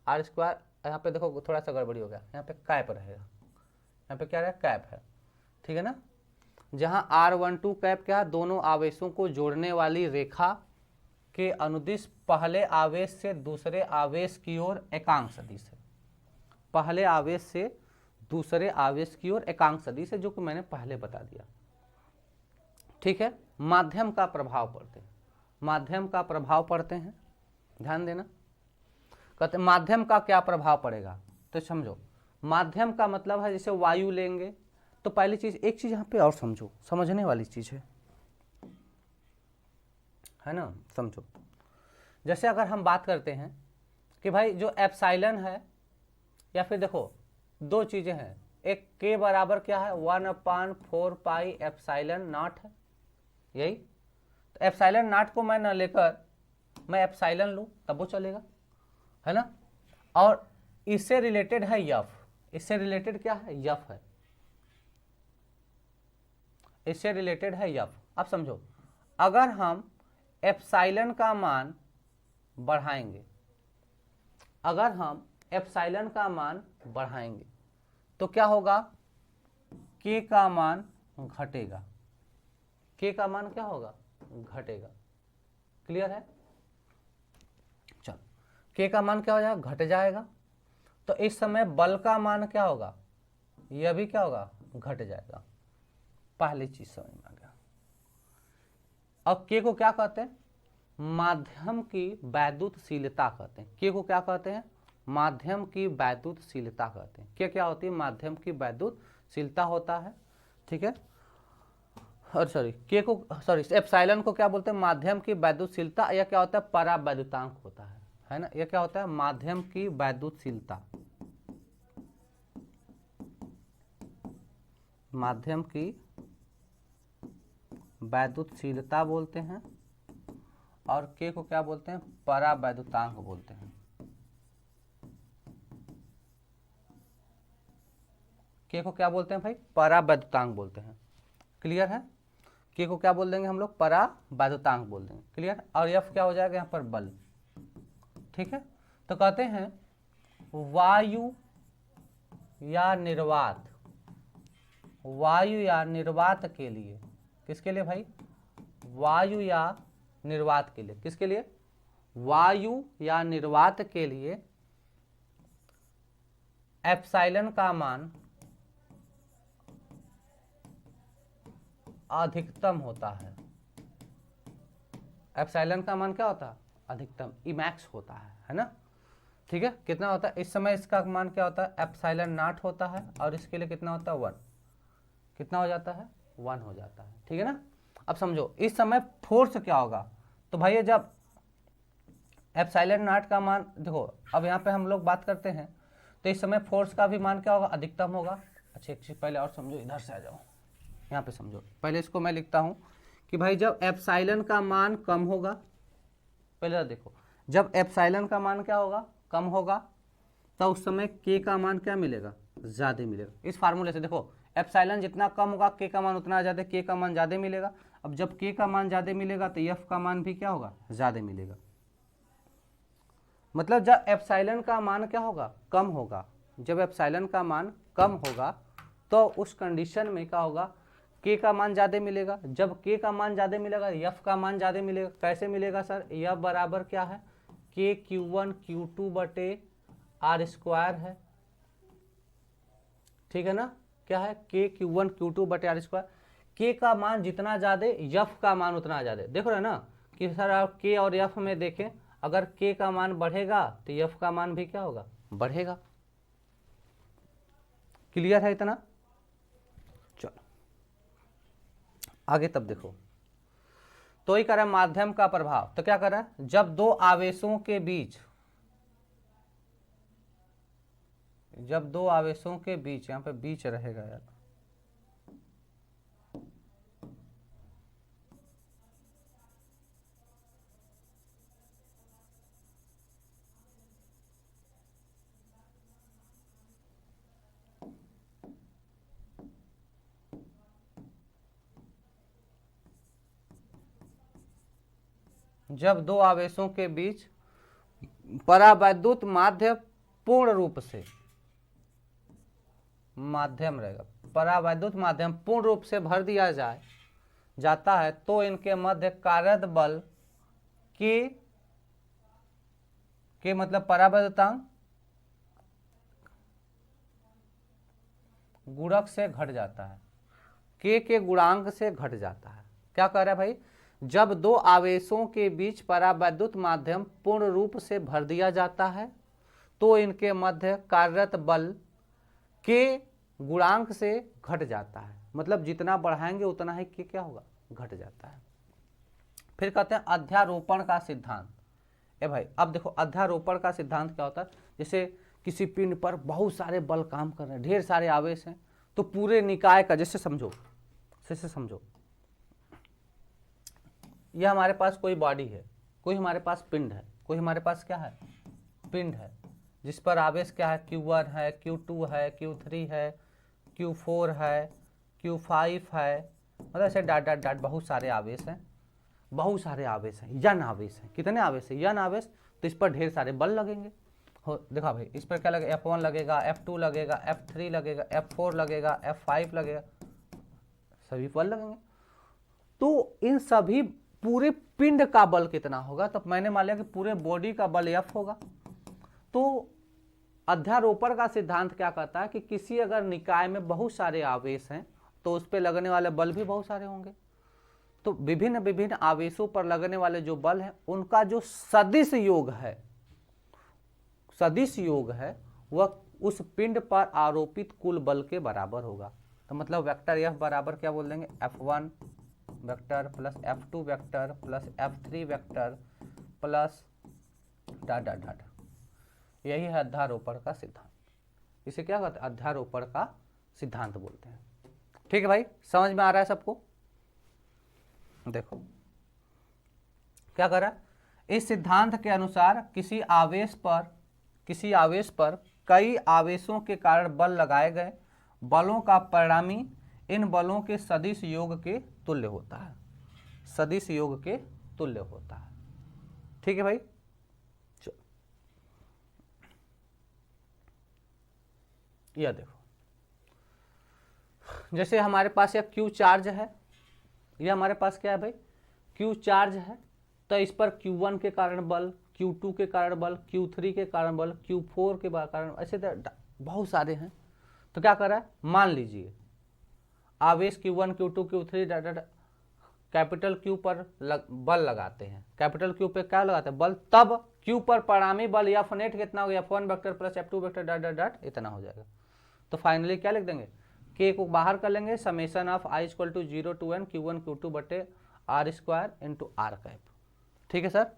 आर स्क्वायर। यहाँ पे देखो थोड़ा सा गड़बड़ी हो गया, यहाँ पे कैप रहेगा, यहाँ पे क्या रहेगा, कैप है, ठीक है ना। जहाँ R12 कैप क्या है, दोनों आवेशों को जोड़ने वाली रेखा के अनुदिश पहले आवेश से दूसरे आवेश की ओर एकांक सदिश है। पहले आवेश से दूसरे आवेश की ओर एकांक सदिश है, जो कि मैंने पहले बता दिया, ठीक है। माध्यम का प्रभाव पड़ते हैं, माध्यम का प्रभाव पड़ते हैं। ध्यान देना, कहते हैं माध्यम का क्या प्रभाव पड़ेगा। तो समझो माध्यम का मतलब है जैसे वायु लेंगे तो पहली चीज, एक चीज यहाँ पे और समझो, समझने वाली चीज है ना। समझो जैसे अगर हम बात करते हैं कि भाई जो एप्साइलन है, या फिर देखो दो चीजें हैं, एक के बराबर क्या है 1/4 पाई एप्साइलन नॉट है, यही। तो एप्साइलन नॉट को मैं न लेकर मैं एप्साइलन लूँ तब वो चलेगा, है ना। और इससे रिलेटेड है यफ, इससे रिलेटेड क्या है यफ है, इससे रिलेटेड है यफ। अब समझो अगर हम एप्साइलन का मान बढ़ाएंगे, अगर हम एप्साइलन का मान बढ़ाएंगे तो क्या होगा, के का मान घटेगा, के का मान क्या होगा घटेगा। क्लियर है। चलो के का मान क्या हो जाएगा घट जाएगा, तो इस समय बल का मान क्या होगा, यह भी क्या होगा घट जाएगा। पहली चीज समझ में आ गया। अब के को क्या कहते हैं, माध्यम की वैद्युतशीलता कहते हैं। के को क्या कहते हैं, माध्यम की वैद्युतशीलता कहते हैं। क्या होती है, माध्यम की वैद्युतशीलता होता है, ठीक है। और सॉरी के को, सॉरी एप्सिलॉन को क्या बोलते हैं, माध्यम की वैद्युतशीलता। या क्या होता है परावैद्युतांक होता है ना। यह क्या होता है माध्यम की वैद्युतशीलता, माध्यम की वैद्युतशीलता बोलते हैं। और के को क्या बोलते हैं परावैद्युतांक बोलते हैं। के को क्या बोलते हैं भाई परावैद्युतांक बोलते हैं। क्लियर है। के को क्या बोल देंगे हम लोग परावैद्युतांक बोल देंगे। क्लियर। और एफ क्या हो जाएगा यहाँ पर बल, ठीक है। तो कहते हैं वायु या निर्वात, वायु या निर्वात के लिए, किसके लिए भाई वायु या निर्वात के लिए, किसके लिए वायु या निर्वात के लिए एप्सिलॉन का मान अधिकतम होता है। एप्सिलॉन का मान क्या होता है अधिकतम, इमैक्स होता है ना। ठीक है। कितना होता है इस समय, इसका मान क्या होता है एप्सिलॉन नॉट होता है, और इसके लिए कितना होता है 1, कितना हो जाता है 1 हो जाता है, ठीक है ना। अब समझो इस समय फोर्स क्या होगा, तो भाई जब एप्सिलॉन नॉट का मान देखो, अब यहाँ पे हम लोग बात करते हैं तो इस समय फोर्स का भी मान क्या होगा अधिकतम होगा। अच्छा एक चीज पहले और समझो, इधर से आ जाओ, यहाँ पे समझो। पहले इसको मैं लिखता हूँ कि भाई जब एप्सिलॉन का मान कम होगा, पहले देखो जब एप्सिलॉन का मान क्या होगा कम होगा, तो उस समय के का मान क्या मिलेगा ज्यादा मिलेगा। इस फार्मूले से देखो एप्सिलॉन जितना कम होगा के का मान उतना ज्यादा, के का मान ज्यादा मिलेगा। अब जब के का मान ज्यादा मिलेगा तो एफ का मान भी क्या होगा ज्यादा मिलेगा। मतलब जब एप्सिलॉन का मान क्या होगा कम होगा, जब एप्सिलॉन का मान कम होगा तो उस कंडीशन में क्या होगा के का मान ज्यादा मिलेगा। जब के का मान ज्यादा मिलेगा एफ का मान ज्यादा मिलेगा। कैसे मिलेगा सर, एफ बराबर क्या है के Q1 Q2 बटे आर स्क्वायर है, ठीक है ना। क्या है के Q1 Q2 बटे आर स्क्वायर। के का मान जितना ज्यादा एफ का मान उतना ज्यादा। देखो रहे ना कि सर आप के और एफ में देखें, अगर के का मान बढ़ेगा तो एफ का मान भी क्या होगा बढ़ेगा। क्लियर है इतना। चलो आगे तब देखो, तो ही कर रहा है माध्यम का प्रभाव। तो क्या कर रहा है जब दो आवेशों के बीच, जब दो आवेशों के बीच, यहां पे बीच रहेगा यार, जब दो आवेशों के बीच परावैद्युत माध्य पूर्ण रूप से, माध्यम रहेगा परावैद्युत माध्यम पूर्ण रूप से भर दिया जाता है, तो इनके मध्य कार्यरत बल के मतलब परावैद्युतांक गुणक से घट जाता है, के गुणांक से घट जाता है। क्या कह रहा है भाई जब दो आवेशों के बीच परावैद्युत माध्यम पूर्ण रूप से भर दिया जाता है तो इनके मध्य कार्यरत बल के गुणांक से घट जाता है। मतलब जितना बढ़ाएंगे उतना ही के क्या होगा, घट जाता है। फिर कहते हैं अध्यारोपण का सिद्धांत। ए भाई अब देखो अध्यारोपण का सिद्धांत क्या होता है, जैसे किसी पिंड पर बहुत सारे बल काम कर रहे हैं, ढेर सारे आवेश हैं, तो पूरे निकाय का, जैसे समझो यह हमारे पास कोई बॉडी है, कोई हमारे पास पिंड है, कोई हमारे पास क्या है, पिंड है, जिस पर आवेश क्या है, Q1 है, Q2 है, Q3 है, Q4 है, Q5 है, मतलब ऐसे डाट डाट डाट बहुत सारे आवेश हैं, बहुत सारे आवेश हैं, यन आवेश हैं। कितने आवेश है, यन आवेश, तो इस पर ढेर सारे बल लगेंगे। हो देखा भाई, इस पर क्या लगेगा, F1 लगेगा, F2 लगेगा, F3 लगेगा, F4 लगेगा, F5 लगेगा, सभी बल लगेंगे। तो इन सभी पूरे पिंड का बल कितना होगा, तो मैंने मान लिया कि पूरे बॉडी का बल F होगा। तो अध्यारोपण का सिद्धांत क्या कहता है कि किसी अगर निकाय में बहुत सारे आवेश हैं तो उस पर लगने वाले बल भी बहुत सारे होंगे। तो विभिन्न विभिन्न आवेशों पर लगने वाले जो बल हैं उनका जो सदिश योग है वह उस पिंड पर आरोपित कुल बल के बराबर होगा। तो मतलब वेक्टर F बराबर क्या बोल देंगे, F1 vector plus F2 vector plus F3 vector plus dot dot dot. यही है अध्यारोपण का सिद्धांत। इसे क्या कहते हैं, अध्यारोपण का सिद्धांत बोलते हैं। ठीक है भाई, समझ में आ रहा है सबको। देखो क्या कर रहा है, इस सिद्धांत के अनुसार किसी आवेश पर कई आवेशों के कारण बल लगाए गए, बलों का परिणामी इन बलों के सदिश योग के तुल्य होता है, सदिश योग के तुल्य होता है। ठीक है भाई, यह देखो जैसे हमारे पास यह Q चार्ज है, यह हमारे पास क्या है भाई, Q चार्ज है, तो इस पर Q1 के कारण बल, Q2 के कारण बल, Q3 के कारण बल, Q4 के कारण, ऐसे बहुत सारे हैं। तो क्या कर रहा है, मान लीजिए आवेश Q1 Q2 Q3 capital Q पर बल लगाते हैं, कैपिटल Q पे क्या लगाते हैं, बल, तब Q पर परिणामी बल F नेट कितना हो गया, F1 vector plus F2 vector dot dot dot इतना हो जाएगा। तो फाइनली क्या लिख देंगे, K को बाहर कर लेंगे, summation of I equal to 0 to N Q1 Q2 बटे R square into R cap. ठीक है सर,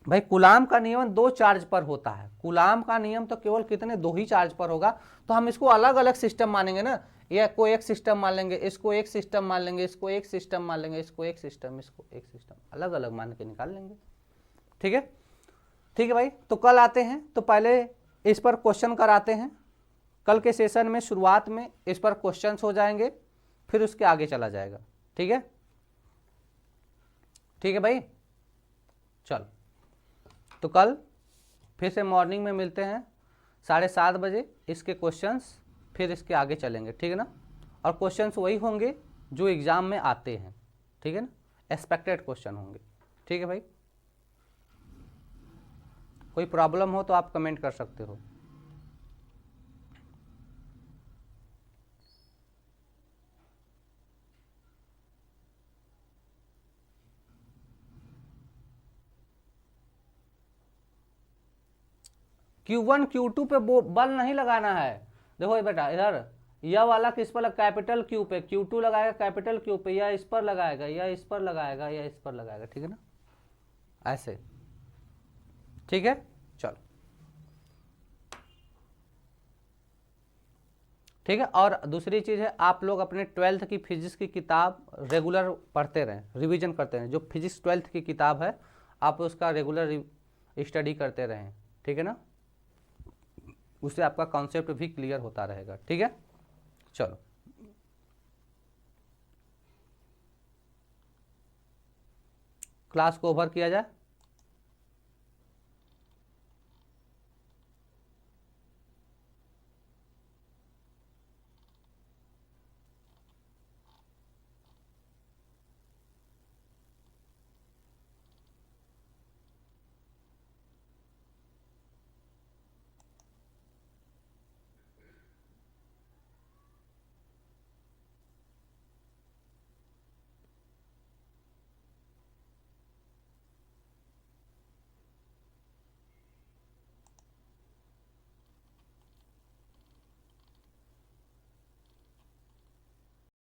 भाई कूलाम का नियम दो चार्ज पर होता है, कूलाम का नियम तो केवल कितने, दो ही चार्ज पर होगा। तो हम इसको अलग अलग सिस्टम मानेंगे ना, या को एक सिस्टम मान लेंगे, इसको एक सिस्टम मान लेंगे, इसको एक सिस्टम मान लेंगे, इसको एक सिस्टम, इसको एक सिस्टम, अलग अलग मान के निकाल लेंगे। ठीक है, ठीक है भाई। तो कल आते हैं तो पहले इस पर क्वेश्चन कराते हैं, कल के सेशन में शुरुआत में इस पर क्वेश्चंस हो जाएंगे, फिर उसके आगे चला जाएगा। ठीक है, ठीक है भाई, चल तो कल फिर से मॉर्निंग में मिलते हैं 7:30 बजे, इसके क्वेश्चंस फिर इसके आगे चलेंगे। ठीक है ना, और क्वेश्चंस वही होंगे जो एग्जाम में आते हैं। ठीक है ना, एक्सपेक्टेड क्वेश्चन होंगे। ठीक है भाई, कोई प्रॉब्लम हो तो आप कमेंट कर सकते हो। Q1 Q2 पे बल नहीं लगाना है। देखो ये बेटा इधर यह वाला किस पर, कैपिटल Q पे, Q2 लगाएगा कैपिटल Q पे, या इस पर लगाएगा, या इस पर लगाएगा, या इस पर लगाएगा। ठीक है ना, ऐसे। ठीक है, चलो ठीक है। और दूसरी चीज़ है, आप लोग अपने 12th की फिजिक्स की किताब रेगुलर पढ़ते रहें, रिवीजन करते रहें। जो फिजिक्स 12th की किताब है आप उसका रेगुलर स्टडी करते रहें। ठीक है ना, उससे आपका कॉन्सेप्ट भी क्लियर होता रहेगा। ठीक है, चलो क्लास को ओवर किया जाए।